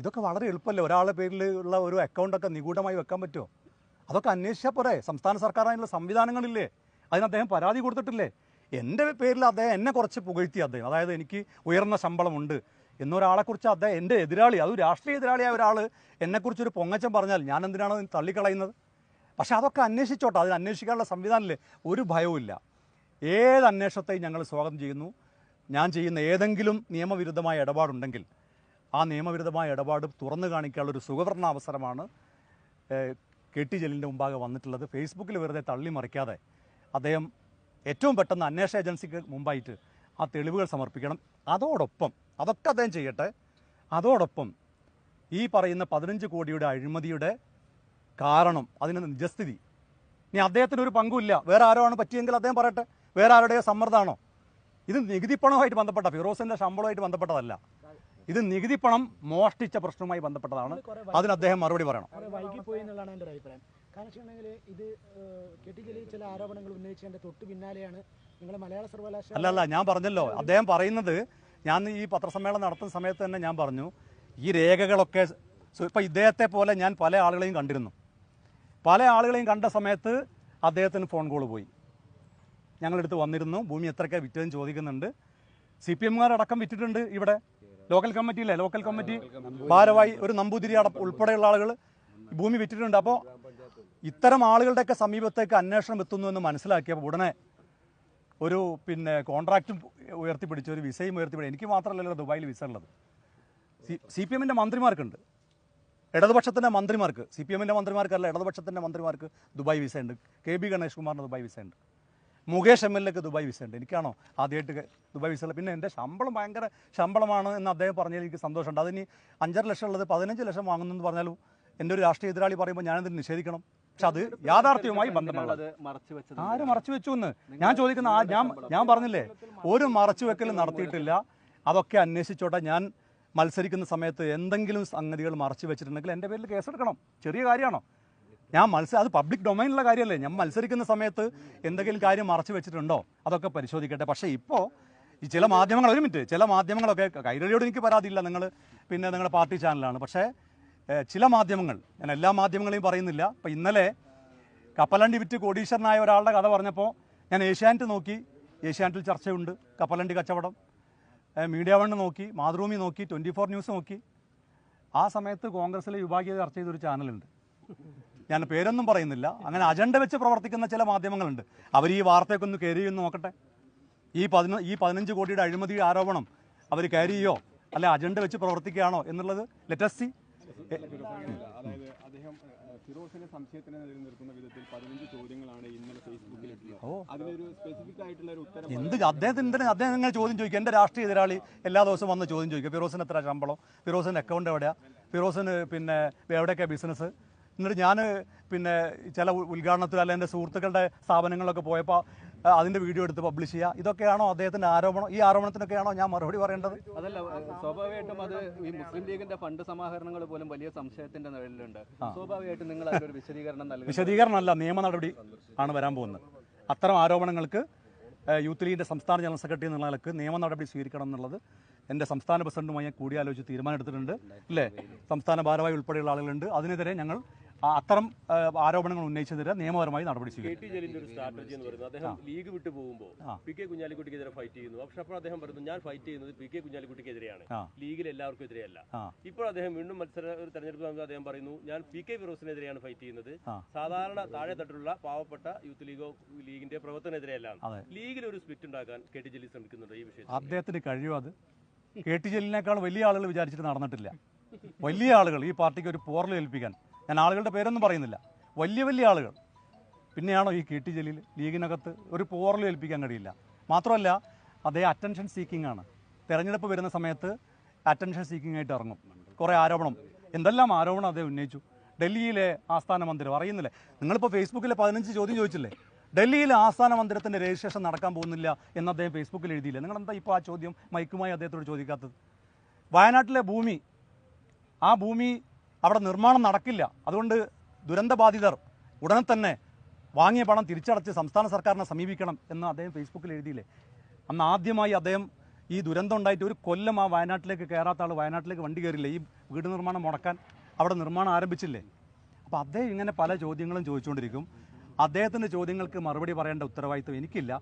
ഇതൊക്കെ വളരെ എളുപ്പമല്ലേ? ഒരാളുടെ പേരിൽ ഉള്ള ഒരു അക്കൗണ്ടൊക്കെ നിഗൂഢമായി വെക്കാൻ പറ്റുമോ? അതൊക്കെ അന്വേഷിച്ചാൽ പോരെ? സംസ്ഥാന സർക്കാരിനുള്ള സംവിധാനങ്ങളില്ലേ? അതിന് അദ്ദേഹം പരാതി കൊടുത്തിട്ടില്ലേ? എൻ്റെ പേരിൽ അദ്ദേഹം എന്നെ കുറച്ച് പുകഴ്ത്തി അദ്ദേഹം, അതായത് എനിക്ക് ഉയർന്ന ശമ്പളമുണ്ട് എന്നൊരാളെക്കുറിച്ച് അദ്ദേഹം, എൻ്റെ എതിരാളി, അത് രാഷ്ട്രീയ എതിരാളിയായ ഒരാൾ എന്നെക്കുറിച്ചൊരു പൊങ്ങച്ചം പറഞ്ഞാൽ ഞാൻ എന്തിനാണ് തള്ളിക്കളയുന്നത്? പക്ഷേ അതൊക്കെ അന്വേഷിച്ചോട്ടെ, അതിന് അന്വേഷിക്കാനുള്ള സംവിധാനമില്ലേ? ഒരു ഭയവുമില്ല. ഏത് അന്വേഷണത്തെയും ഞങ്ങൾ സ്വാഗതം ചെയ്യുന്നു. ഞാൻ ചെയ്യുന്ന ഏതെങ്കിലും നിയമവിരുദ്ധമായ ഇടപാടുണ്ടെങ്കിൽ ആ നിയമവിരുദ്ധമായ ഇടപാട് തുറന്നു കാണിക്കാനുള്ളൊരു സുവർണ്ണ അവസരമാണ് കെ ടി ജലീലിൻ്റെ മുമ്പാകെ വന്നിട്ടുള്ളത്. ഫേസ്ബുക്കിൽ വെറുതെ തള്ളി മറിക്കാതെ അദ്ദേഹം ഏറ്റവും പെട്ടെന്ന് അന്വേഷണ ഏജൻസിക്ക് മുമ്പായിട്ട് ആ തെളിവുകൾ സമർപ്പിക്കണം. അതോടൊപ്പം അതൊക്കെ അദ്ദേഹം ചെയ്യട്ടെ. അതോടൊപ്പം ഈ പറയുന്ന 15 കോടിയുടെ അഴിമതിയുടെ കാരണം, അതിന് നിജസ്ഥിതി, ഇനി അദ്ദേഹത്തിന് ഒരു പങ്കുമില്ല, വേറെ ആരോ ആണ് പറ്റിയെങ്കിൽ അദ്ദേഹം പറയട്ടെ. വേറെ ആരുടെയോ സമ്മർദ്ദമാണോ? ഇത് നികുതി പണവുമായിട്ട് ബന്ധപ്പെട്ട, ഫിറോസിൻ്റെ ശമ്പളവുമായിട്ട് ബന്ധപ്പെട്ടതല്ല. ഇത് നികുതി പണം മോഷ്ടിച്ച പ്രശ്നവുമായി ബന്ധപ്പെട്ടതാണ്. അതിന് അദ്ദേഹം മറുപടി പറയണം. വൈകിപ്പോയി എന്നുള്ളതാണ് എൻ്റെ ഒരു അഭിപ്രായം. കാരണം വെച്ചിട്ടുണ്ടെങ്കിൽ ഇത് കെ ടി ജലീൽ ചില ആരോപണങ്ങൾ ഉന്നയിച്ചതിൻ്റെ തൊട്ട് പിന്നാലെയാണ് നിങ്ങൾ മലയാള സർവകലാശാല. അല്ല ഞാൻ പറഞ്ഞല്ലോ, അദ്ദേഹം പറയുന്നത്, ഞാൻ ഈ പത്രസമ്മേളനം നടത്തുന്ന സമയത്ത് തന്നെ ഞാൻ പറഞ്ഞു, ഈ രേഖകളൊക്കെ ഇപ്പം ഇദ്ദേഹത്തെ പോലെ ഞാൻ പല ആളുകളെയും കണ്ടിരുന്നു. പല ആളുകളെയും കണ്ട സമയത്ത് അദ്ദേഹത്തിന് ഫോൺ കോൾ പോയി. ഞങ്ങളെടുത്ത് വന്നിരുന്നു, ഭൂമി എത്രയൊക്കെ വിറ്റതെന്ന് ചോദിക്കുന്നുണ്ട്. CPM-കാരടക്കം വിറ്റിട്ടുണ്ട്. ഇവിടെ ലോക്കൽ കമ്മിറ്റിയില്ലേ, ലോക്കൽ കമ്മിറ്റി ഭാരവാഹി ഒരു നമ്പൂതിരി ഉൾപ്പെടെയുള്ള ആളുകൾ ഭൂമി വിറ്റിട്ടുണ്ട്. അപ്പോൾ ഇത്തരം ആളുകളുടെയൊക്കെ സമീപത്തേക്ക് അന്വേഷണം എത്തുന്നു എന്ന് മനസ്സിലാക്കിയപ്പോൾ ഉടനെ ഒരു കോൺട്രാക്റ്റും ഉയർത്തിപ്പിടിച്ചു, ഒരു വിസയും ഉയർത്തിപ്പിടിച്ചു. എനിക്ക് മാത്രമല്ലല്ലോ ദുബായിൽ വിസ ഉള്ളത്, CPM-ൻ്റെ മന്ത്രിമാർക്കുണ്ട്, ഇടതുപക്ഷത്തിൻ്റെ മന്ത്രിമാർക്ക്, CPM-ൻ്റെ മന്ത്രിമാർക്കല്ല, ഇടതുപക്ഷത്തിൻ്റെ മന്ത്രിമാർക്ക് ദുബായ് വിസ ഉണ്ട്. KB ഗണേഷ് കുമാറിന് ദുബായ് വിസ ഉണ്ട്. മുകേഷ് MLA-ക്ക് ദുബായ് വിസ ഉണ്ട്. എനിക്കാണോ ആദ്യമായിട്ട് ദുബായ് വിസ ഉള്ളത്? പിന്നെ എൻ്റെ ശമ്പളം ഭയങ്കര ശമ്പളമാണ് എന്ന് അദ്ദേഹം പറഞ്ഞാൽ എനിക്ക് സന്തോഷമുണ്ട്. അതിന് 5.5 ലക്ഷം ഉള്ളത് 15 ലക്ഷം വാങ്ങുന്നെന്ന് പറഞ്ഞാലും എൻ്റെ ഒരു രാഷ്ട്രീയ എതിരാളി പറയുമ്പോൾ ഞാനതിന് നിഷേധിക്കണം. പക്ഷെ അത് യാഥാർത്ഥ്യവുമായി ബന്ധമാണ്. ആര് മറച്ചു വെച്ചു എന്ന് ഞാൻ ചോദിക്കുന്ന, ഞാൻ പറഞ്ഞില്ലേ, ഒരു മറച്ചുവെക്കലും നടത്തിയിട്ടില്ല. അതൊക്കെ അന്വേഷിച്ചോട്ടെ. ഞാൻ മത്സരിക്കുന്ന സമയത്ത് എന്തെങ്കിലും സംഗതികൾ മറച്ചു വെച്ചിട്ടുണ്ടെങ്കിൽ എൻ്റെ പേരിൽ കേസെടുക്കണം. ചെറിയ കാര്യമാണോ? അത് പബ്ലിക് ഡൊമൈനിലുള്ള കാര്യമല്ലേ? ഞാൻ മത്സരിക്കുന്ന സമയത്ത് എന്തെങ്കിലും കാര്യം മറച്ചു വെച്ചിട്ടുണ്ടോ അതൊക്കെ പരിശോധിക്കട്ടെ. പക്ഷേ ഇപ്പോൾ ഈ ചില മാധ്യമങ്ങൾ, ഒരു മിനിറ്റ്, ചില മാധ്യമങ്ങളൊക്കെ, കൈരളിയോട് എനിക്ക് പരാതിയില്ല, നിങ്ങളുടെ പാർട്ടി ചാനലാണ്. പക്ഷേ ചില മാധ്യമങ്ങൾ, ഞാൻ എല്ലാ മാധ്യമങ്ങളെയും പറയുന്നില്ല, ഇപ്പോൾ ഇന്നലെ കപ്പലണ്ടി വിറ്റ് കോടീശ്വരനായ ഒരാളുടെ കഥ പറഞ്ഞപ്പോൾ ഞാൻ ഏഷ്യാനെറ്റ് നോക്കി, ഏഷ്യാനെറ്റിൽ ചർച്ചയുണ്ട് കപ്പലണ്ടി കച്ചവടം. മീഡിയ 1 നോക്കി, മാതൃഭൂമി നോക്കി, 24 ന്യൂസ് നോക്കി. ആ സമയത്ത് കോൺഗ്രസിലെ വിഭാഗീയത ചർച്ച ചെയ്തൊരു ചാനലുണ്ട്, ഞാൻ പേരൊന്നും പറയുന്നില്ല. അങ്ങനെ അജണ്ട വെച്ച് പ്രവർത്തിക്കുന്ന ചില മാധ്യമങ്ങളുണ്ട്. അവർ ഈ വാർത്തയൊക്കെ ഒന്ന് കയറി എന്ന് നോക്കട്ടെ. ഈ 15 കോടിയുടെ അഴിമതി ആരോപണം അവർ കയറിയോ അല്ല അജണ്ട വെച്ച് പ്രവർത്തിക്കുകയാണോ എന്നുള്ളത് ലെറ്റസ് സി. അതായത് അദ്ദേഹം ഫിറോസിനെ സംശയത്തിന് നിലനിർത്തുന്ന വിധത്തിൽ 15 ചോദ്യങ്ങളാണ് ഇന്നലെ ഫേസ്ബുക്കിൽ ഇട്ടത്. അതിനൊരു സ്പെസിഫിക് ആയിട്ടുള്ള ഒരു ഉത്തരം അദ്ദേഹം നിങ്ങൾ ചോദ്യം ചോദിക്കുക. എൻ്റെ രാഷ്ട്രീയ എതിരാളി എല്ലാ ദിവസവും വന്ന് ചോദ്യം ചോദിക്കുക, ഫിറോസിന് എത്ര ശമ്പളം, ഫിറോസിൻ്റെ അക്കൗണ്ട് എവിടെയാണ്, ഫിറോസിന് എവിടെയൊക്കെ ബിസിനസ്. എന്നിട്ട് ഞാൻ ചില ഉദ്ഘാടനത്തിൽ അല്ലെങ്കിൽ എൻ്റെ സുഹൃത്തുക്കളുടെ സ്ഥാപനങ്ങളിലൊക്കെ പോയപ്പോൾ അതിൻ്റെ വീഡിയോ എടുത്ത് പബ്ലിഷ് ചെയ്യുക. ഇതൊക്കെയാണോ അദ്ദേഹത്തിൻ്റെ ആരോപണം? ഈ ആരോപണത്തിനൊക്കെയാണോ ഞാൻ മറുപടി പറയേണ്ടത്? അതല്ല, സ്വാഭാവികമായിട്ടും അത് ഈ മുസ്ലിം ലീഗിന്റെ ഫണ്ട് സമാഹരണങ്ങൾ പോലും വലിയ സംശയത്തിന്റെ നിഴലിലുണ്ട്. സ്വാഭാവികമായിട്ടും നിങ്ങൾ അതിനൊരു വിശദീകരണം നൽകും. വിശദീകരണമല്ല, നിയമ നടപടി ആണ് വരാൻ പോകുന്നത്. അത്തരം ആരോപണങ്ങൾക്ക് യൂത്ത് ലീഗിൻ്റെ സംസ്ഥാന ജനറൽ സെക്രട്ടറി എന്നുള്ള നിലക്ക് നിയമ നടപടി സ്വീകരിക്കണം എന്നുള്ളത് എൻ്റെ സംസ്ഥാന പ്രസിഡന്റുമായി കൂടിയാലോചിച്ച് തീരുമാനം എടുത്തിട്ടുണ്ട്. അല്ലേ? സംസ്ഥാന ഭാരവാഹി ഉൾപ്പെടെയുള്ള ആളുകളുണ്ട്. അതിനെതിരെ ഞങ്ങൾ അത്തരം ആരോപണങ്ങൾ ഉന്നയിച്ചതിന് നിയമപരമായി നടപടി സ്വീകരിക്കും. KT ജലീലിന്റെ ഒരു സ്ട്രാറ്റജി എന്ന് പറയുന്നത് അദ്ദേഹം ലീഗ് വിട്ടു പോകുമ്പോൾ PK കുഞ്ഞാലിക്കുട്ടിക്കെതിരെ ഫൈറ്റ് ചെയ്യുന്നു. പക്ഷെ അപ്പോൾ അദ്ദേഹം പറയുന്നു ഞാൻ ഫൈറ്റ് ചെയ്യുന്നത് PK കുഞ്ഞാലിക്കുട്ടിക്കെതിരെയാണ്, ലീഗിൽ എല്ലാവർക്കും എതിരെയല്ല. ഇപ്പോൾ അദ്ദേഹം വീണ്ടും ഒരു തെരഞ്ഞെടുപ്പ് അദ്ദേഹം പറയുന്നു ഞാൻ PK ഫിറോസിനെതിരെയാണ് ഫൈറ്റ് ചെയ്യുന്നത്, സാധാരണ താഴെ തട്ടിലുള്ള പാവപ്പെട്ട യൂത്ത് ലീഗിന്റെ പ്രവർത്തനെതിരെയല്ല. ലീഗിൽ ഒരു സ്പ്ലിറ്റ് ഉണ്ടാക്കാൻ KT ജലീൽ ശ്രമിക്കുന്നുണ്ട് ഈ വിഷയത്തിൽ. അദ്ദേഹത്തിന് കഴിയും. അത് KT ജലീലിനേക്കാൾ വലിയ ആളുകൾ വിചാരിച്ചിട്ട് നടന്നിട്ടില്ല. വലിയ ആളുകൾ ഈ പാർട്ടിക്ക് ഒരു പോറൽ ഏൽപ്പിക്കാൻ, ഞാൻ ആളുകളുടെ പേരൊന്നും പറയുന്നില്ല, വലിയ വലിയ ആളുകൾ. പിന്നെയാണോ ഈ KT ജലീൽ? ലീഗിനകത്ത് ഒരു പോറൽ ഏൽപ്പിക്കാൻ കഴിയില്ല. മാത്രമല്ല അദ്ദേഹം അറ്റൻഷൻ സീക്കിംഗ് ആണ്. തെരഞ്ഞെടുപ്പ് വരുന്ന സമയത്ത് അറ്റൻഷൻ സീക്കിംഗ് ആയിട്ട് ഇറങ്ങും. കുറേ ആരോപണം, എന്തെല്ലാം ആരോപണം അദ്ദേഹം ഉന്നയിച്ചു. ഡൽഹിയിലെ ആസ്ഥാന മന്ദിരം അറിയുന്നില്ലേ? നിങ്ങളിപ്പോൾ ഫേസ്ബുക്കിലെ 15 ചോദ്യം ചോദിച്ചില്ലേ? ഡൽഹിയിലെ ആസ്ഥാന മന്ദിരത്തിൻ്റെ രജിസ്ട്രേഷൻ നടക്കാൻ പോകുന്നില്ല എന്ന് അദ്ദേഹം ഫേസ്ബുക്കിൽ എഴുതിയില്ല. നിങ്ങളെന്താ ഇപ്പോൾ ആ ചോദ്യം മൈക്കുമായി അദ്ദേഹത്തോട് ചോദിക്കാത്തത്? വയനാട്ടിലെ ഭൂമി, ആ ഭൂമി അവിടെ നിർമ്മാണം നടക്കില്ല, അതുകൊണ്ട് ദുരന്തബാധിതർ ഉടനെ തന്നെ വാങ്ങിയ പണം തിരിച്ചടച്ച് സംസ്ഥാന സർക്കാരിനെ സമീപിക്കണം എന്ന് അദ്ദേഹം ഫേസ്ബുക്കിൽ എഴുതിയില്ലേ? അന്ന് ആദ്യമായി അദ്ദേഹം ഈ ദുരന്തം ഉണ്ടായിട്ട് ഒരു കൊല്ലം ആ വയനാട്ടിലേക്ക് കയറാത്ത ആൾ വയനാട്ടിലേക്ക് വണ്ടി കയറില്ലേ? ഈ വീട് നിർമ്മാണം മുടക്കാൻ അവിടെ നിർമ്മാണം ആരംഭിച്ചില്ലേ? അപ്പോൾ അദ്ദേഹം ഇങ്ങനെ പല ചോദ്യങ്ങളും ചോദിച്ചുകൊണ്ടിരിക്കും. അദ്ദേഹത്തിൻ്റെ ചോദ്യങ്ങൾക്ക് മറുപടി പറയേണ്ട ഉത്തരവാദിത്വം എനിക്കില്ല.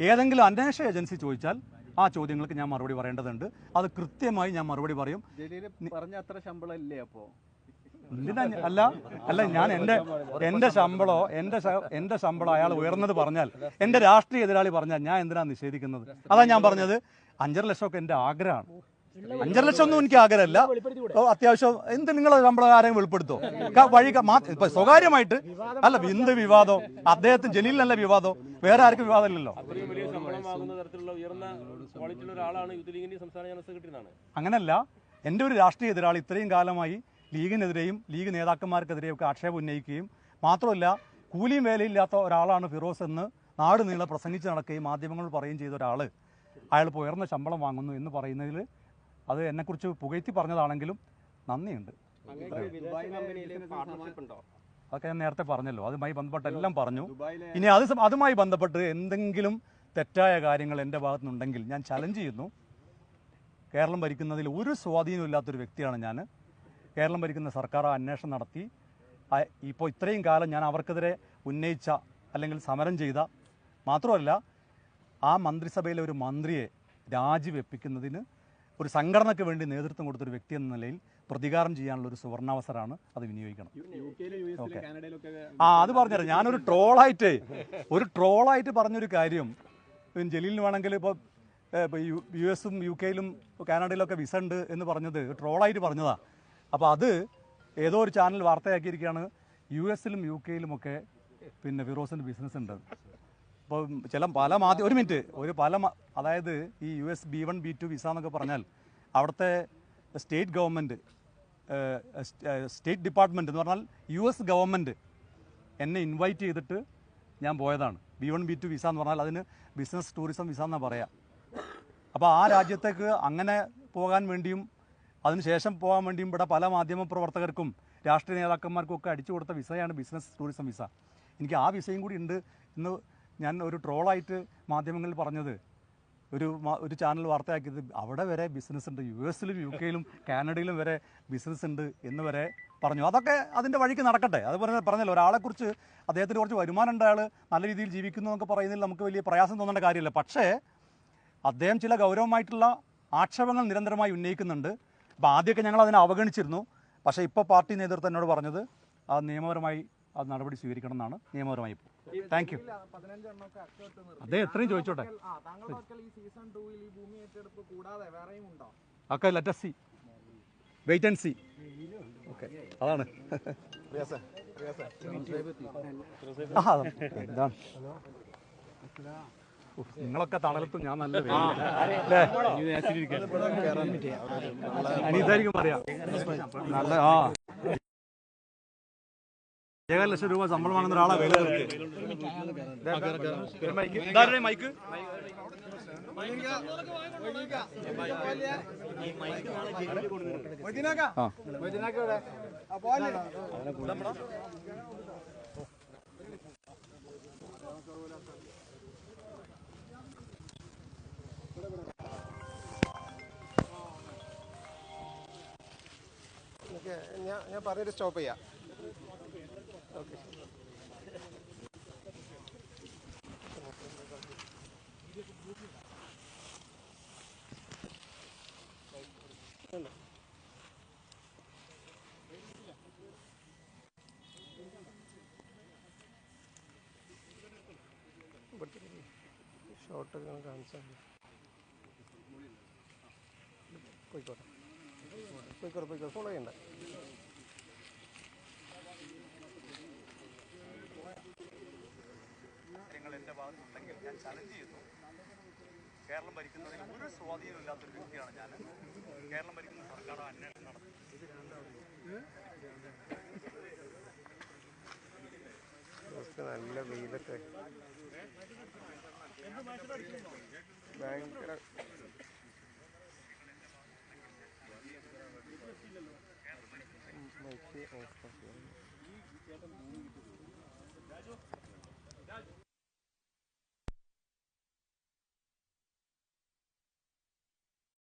ഏതെങ്കിലും അന്വേഷണ ഏജൻസി ചോദിച്ചാൽ ആ ചോദ്യങ്ങൾക്ക് ഞാൻ മറുപടി പറയേണ്ടതുണ്ട്. അത് കൃത്യമായി ഞാൻ മറുപടി പറയും. പറഞ്ഞ അത്ര ശമ്പളം ഇല്ലേ അപ്പോൾ? എന്തിനാ? അല്ല ഞാൻ എൻ്റെ ശമ്പളം അയാൾ ഉയർന്നത് പറഞ്ഞാൽ, എൻ്റെ രാഷ്ട്രീയ എതിരാളി പറഞ്ഞാൽ ഞാൻ എന്തിനാണ് നിഷേധിക്കുന്നത്? അതാ ഞാൻ പറഞ്ഞത്. 5.5 ലക്ഷമൊക്കെ എൻ്റെ ആഗ്രഹമാണ്. 5.5 ലക്ഷം ഒന്നും എനിക്ക് ആഗ്രഹമല്ല. അത്യാവശ്യം എന്ത് നിങ്ങളെ ശമ്പളം ആരെങ്കിലും വെളിപ്പെടുത്തോ? വഴി ഇപ്പൊ സ്വകാര്യമായിട്ട് അല്ല, എന്ത് വിവാദം? അദ്ദേഹത്തിന് ജലീലിനല്ല വിവാദം, വേറെ ആർക്കും വിവാദമില്ലല്ലോ. അങ്ങനല്ല, എൻ്റെ ഒരു രാഷ്ട്രീയ എതിരാളി ഇത്രയും കാലമായി ലീഗിനെതിരെയും ലീഗ് നേതാക്കന്മാർക്കെതിരെയും ഒക്കെ ആക്ഷേപം ഉന്നയിക്കുകയും മാത്രമല്ല കൂലിയും വേലയില്ലാത്ത ഒരാളാണ് ഫിറോസ് എന്ന് നാട് നീളെ പ്രസംഗിച്ച് നടക്കുകയും മാധ്യമങ്ങൾ പറയുകയും ചെയ്ത ഒരാൾ അയാൾ ഇപ്പോൾ ഉയർന്ന ശമ്പളം വാങ്ങുന്നു എന്ന് പറയുന്നതിൽ അത് എന്നെക്കുറിച്ച് പുകഴ്ത്തി പറഞ്ഞതാണെങ്കിലും നന്ദിയുണ്ട്. അതൊക്കെ ഞാൻ നേരത്തെ പറഞ്ഞല്ലോ, അതുമായി ബന്ധപ്പെട്ട് എല്ലാം പറഞ്ഞു. ഇനി അതുമായി ബന്ധപ്പെട്ട് എന്തെങ്കിലും തെറ്റായ കാര്യങ്ങൾ എൻ്റെ ഭാഗത്തുനിന്നുണ്ടെങ്കിൽ ഞാൻ ചലഞ്ച് ചെയ്യുന്നു. കേരളം ഭരിക്കുന്നതിൽ ഒരു സ്വാധീനമില്ലാത്തൊരു വ്യക്തിയാണ് ഞാൻ. കേരളം ഭരിക്കുന്ന സർക്കാർ അന്വേഷണം നടത്തി ഇപ്പോൾ ഇത്രയും കാലം ഞാൻ അവർക്കെതിരെ ഉന്നയിച്ച അല്ലെങ്കിൽ സമരം ചെയ്ത, മാത്രമല്ല ആ മന്ത്രിസഭയിലെ ഒരു മന്ത്രിയെ രാജിവെപ്പിക്കുന്നതിന് ഒരു സംഘടനയ്ക്ക് വേണ്ടി നേതൃത്വം കൊടുത്തൊരു വ്യക്തി എന്ന നിലയിൽ പ്രതികാരം ചെയ്യാനുള്ള ഒരു സുവർണാവസരമാണ്, അത് വിനിയോഗിക്കണം. ഓക്കെ, അത് പറഞ്ഞുതരാം. ഞാനൊരു ട്രോളായിട്ട് പറഞ്ഞൊരു കാര്യം ജലീലിന് വേണമെങ്കിൽ ഇപ്പോൾ US-ഉം UK-ലും കാനഡയിലൊക്കെ വിസ ഉണ്ട് എന്ന് പറഞ്ഞത് ട്രോളായിട്ട് പറഞ്ഞതാണ്. അപ്പോൾ അത് ഏതോ ഒരു ചാനൽ വാർത്തയാക്കിയിരിക്കുകയാണ് US-ലും UK-ലുമൊക്കെ പിന്നെ ഫിറോസിന് ബിസിനസ് ഉണ്ട്. ഇപ്പോൾ അതായത് ഈ US B1 B2 വിസ എന്നൊക്കെ പറഞ്ഞാൽ അവിടുത്തെ സ്റ്റേറ്റ് ഗവൺമെൻറ്, സ്റ്റേറ്റ് ഡിപ്പാർട്ട്മെൻറ്റ് എന്ന് പറഞ്ഞാൽ US ഗവൺമെൻറ് എന്നെ ഇൻവൈറ്റ് ചെയ്തിട്ട് ഞാൻ പോയതാണ്. B1 B2 വിസ എന്ന് പറഞ്ഞാൽ അതിന് ബിസിനസ് ടൂറിസം വിസ എന്നാണ് പറയുക. അപ്പോൾ ആ രാജ്യത്തേക്ക് അങ്ങനെ പോകാൻ വേണ്ടിയും അതിനുശേഷം പോകാൻ വേണ്ടിയും ഇവിടെ പല മാധ്യമ പ്രവർത്തകർക്കും രാഷ്ട്രീയ നേതാക്കന്മാർക്കും ഒക്കെ അടിച്ചു കൊടുത്ത വിസയാണ് ബിസിനസ് ടൂറിസം വിസ. എനിക്ക് ആ വിസയും കൂടി ഉണ്ട് എന്ന് ഞാൻ ഒരു ട്രോളായിട്ട് മാധ്യമങ്ങളിൽ പറഞ്ഞത്, ഒരു ചാനൽ വാർത്തയാക്കിയത് അവിടെ വരെ ബിസിനസ് ഉണ്ട്, US-ലും UK-ലും കാനഡയിലും വരെ ബിസിനസ് ഉണ്ട് എന്ന് വരെ പറഞ്ഞു. അതൊക്കെ അതിൻ്റെ വഴിക്ക് നടക്കട്ടെ. അത് പറഞ്ഞല്ലോ, ഒരാളെക്കുറിച്ച് അദ്ദേഹത്തിന് കുറച്ച് വരുമാനം ഉണ്ട്, അയാൾ നല്ല രീതിയിൽ ജീവിക്കുന്നു എന്നൊക്കെ പറയുന്നതിൽ നമുക്ക് വലിയ പ്രയാസം തോന്നേണ്ട കാര്യമില്ല. പക്ഷേ അദ്ദേഹം ചില ഗൗരവമായിട്ടുള്ള ആക്ഷേപങ്ങൾ നിരന്തരമായി ഉന്നയിക്കുന്നുണ്ട്. അപ്പോൾ ആദ്യമൊക്കെ ഞങ്ങൾ അതിനെ അവഗണിച്ചിരുന്നു. പക്ഷേ ഇപ്പോൾ പാർട്ടി നേതൃത്വം എന്നോട് പറഞ്ഞത് അത് നിയമപരമായി അത് നടപടി സ്വീകരിക്കണം എന്നാണ്. നിയമപരമായി ഇപ്പോൾ താങ്ക് യു. അദ്ദേഹം എത്രയും ചോദിച്ചോട്ടെ. Okay, let us see, wait and see. Okay, അതാണ് എന്താണ് നിങ്ങളൊക്കെ തണലത്തും ഞാൻ നല്ല ഇതായിരിക്കും പറയാം. നല്ല 7 ലക്ഷം രൂപ ശമ്പളമാണെന്ന ഒരാളെ വില മൈക്ക് ഞാൻ പറഞ്ഞൊരു സ്റ്റോപ്പ് ചെയ്യാം. ഷോട്ടൊക്കെ കാണിച്ചാൽ പോയിക്കോട്ടെ ഫോളോ ചെയ്യണ്ട. കാര്യങ്ങൾ എൻ്റെ ഭാഗത്തുണ്ടെങ്കിൽ ഞാൻ ചലഞ്ച് ചെയ്യുന്നു. കേരളം ഭരിക്കുന്നതിൽ ഒരു സ്വാധീനവും ഇല്ലാത്തൊരു വ്യക്തിയാണ് ഞാൻ. കേരളം ഭരിക്കുന്ന സർക്കാർ അന്വേഷണം നടത്തും. നല്ല വെയിലൊക്കെ ഭയങ്കര മൈക്ക് ഓഫ്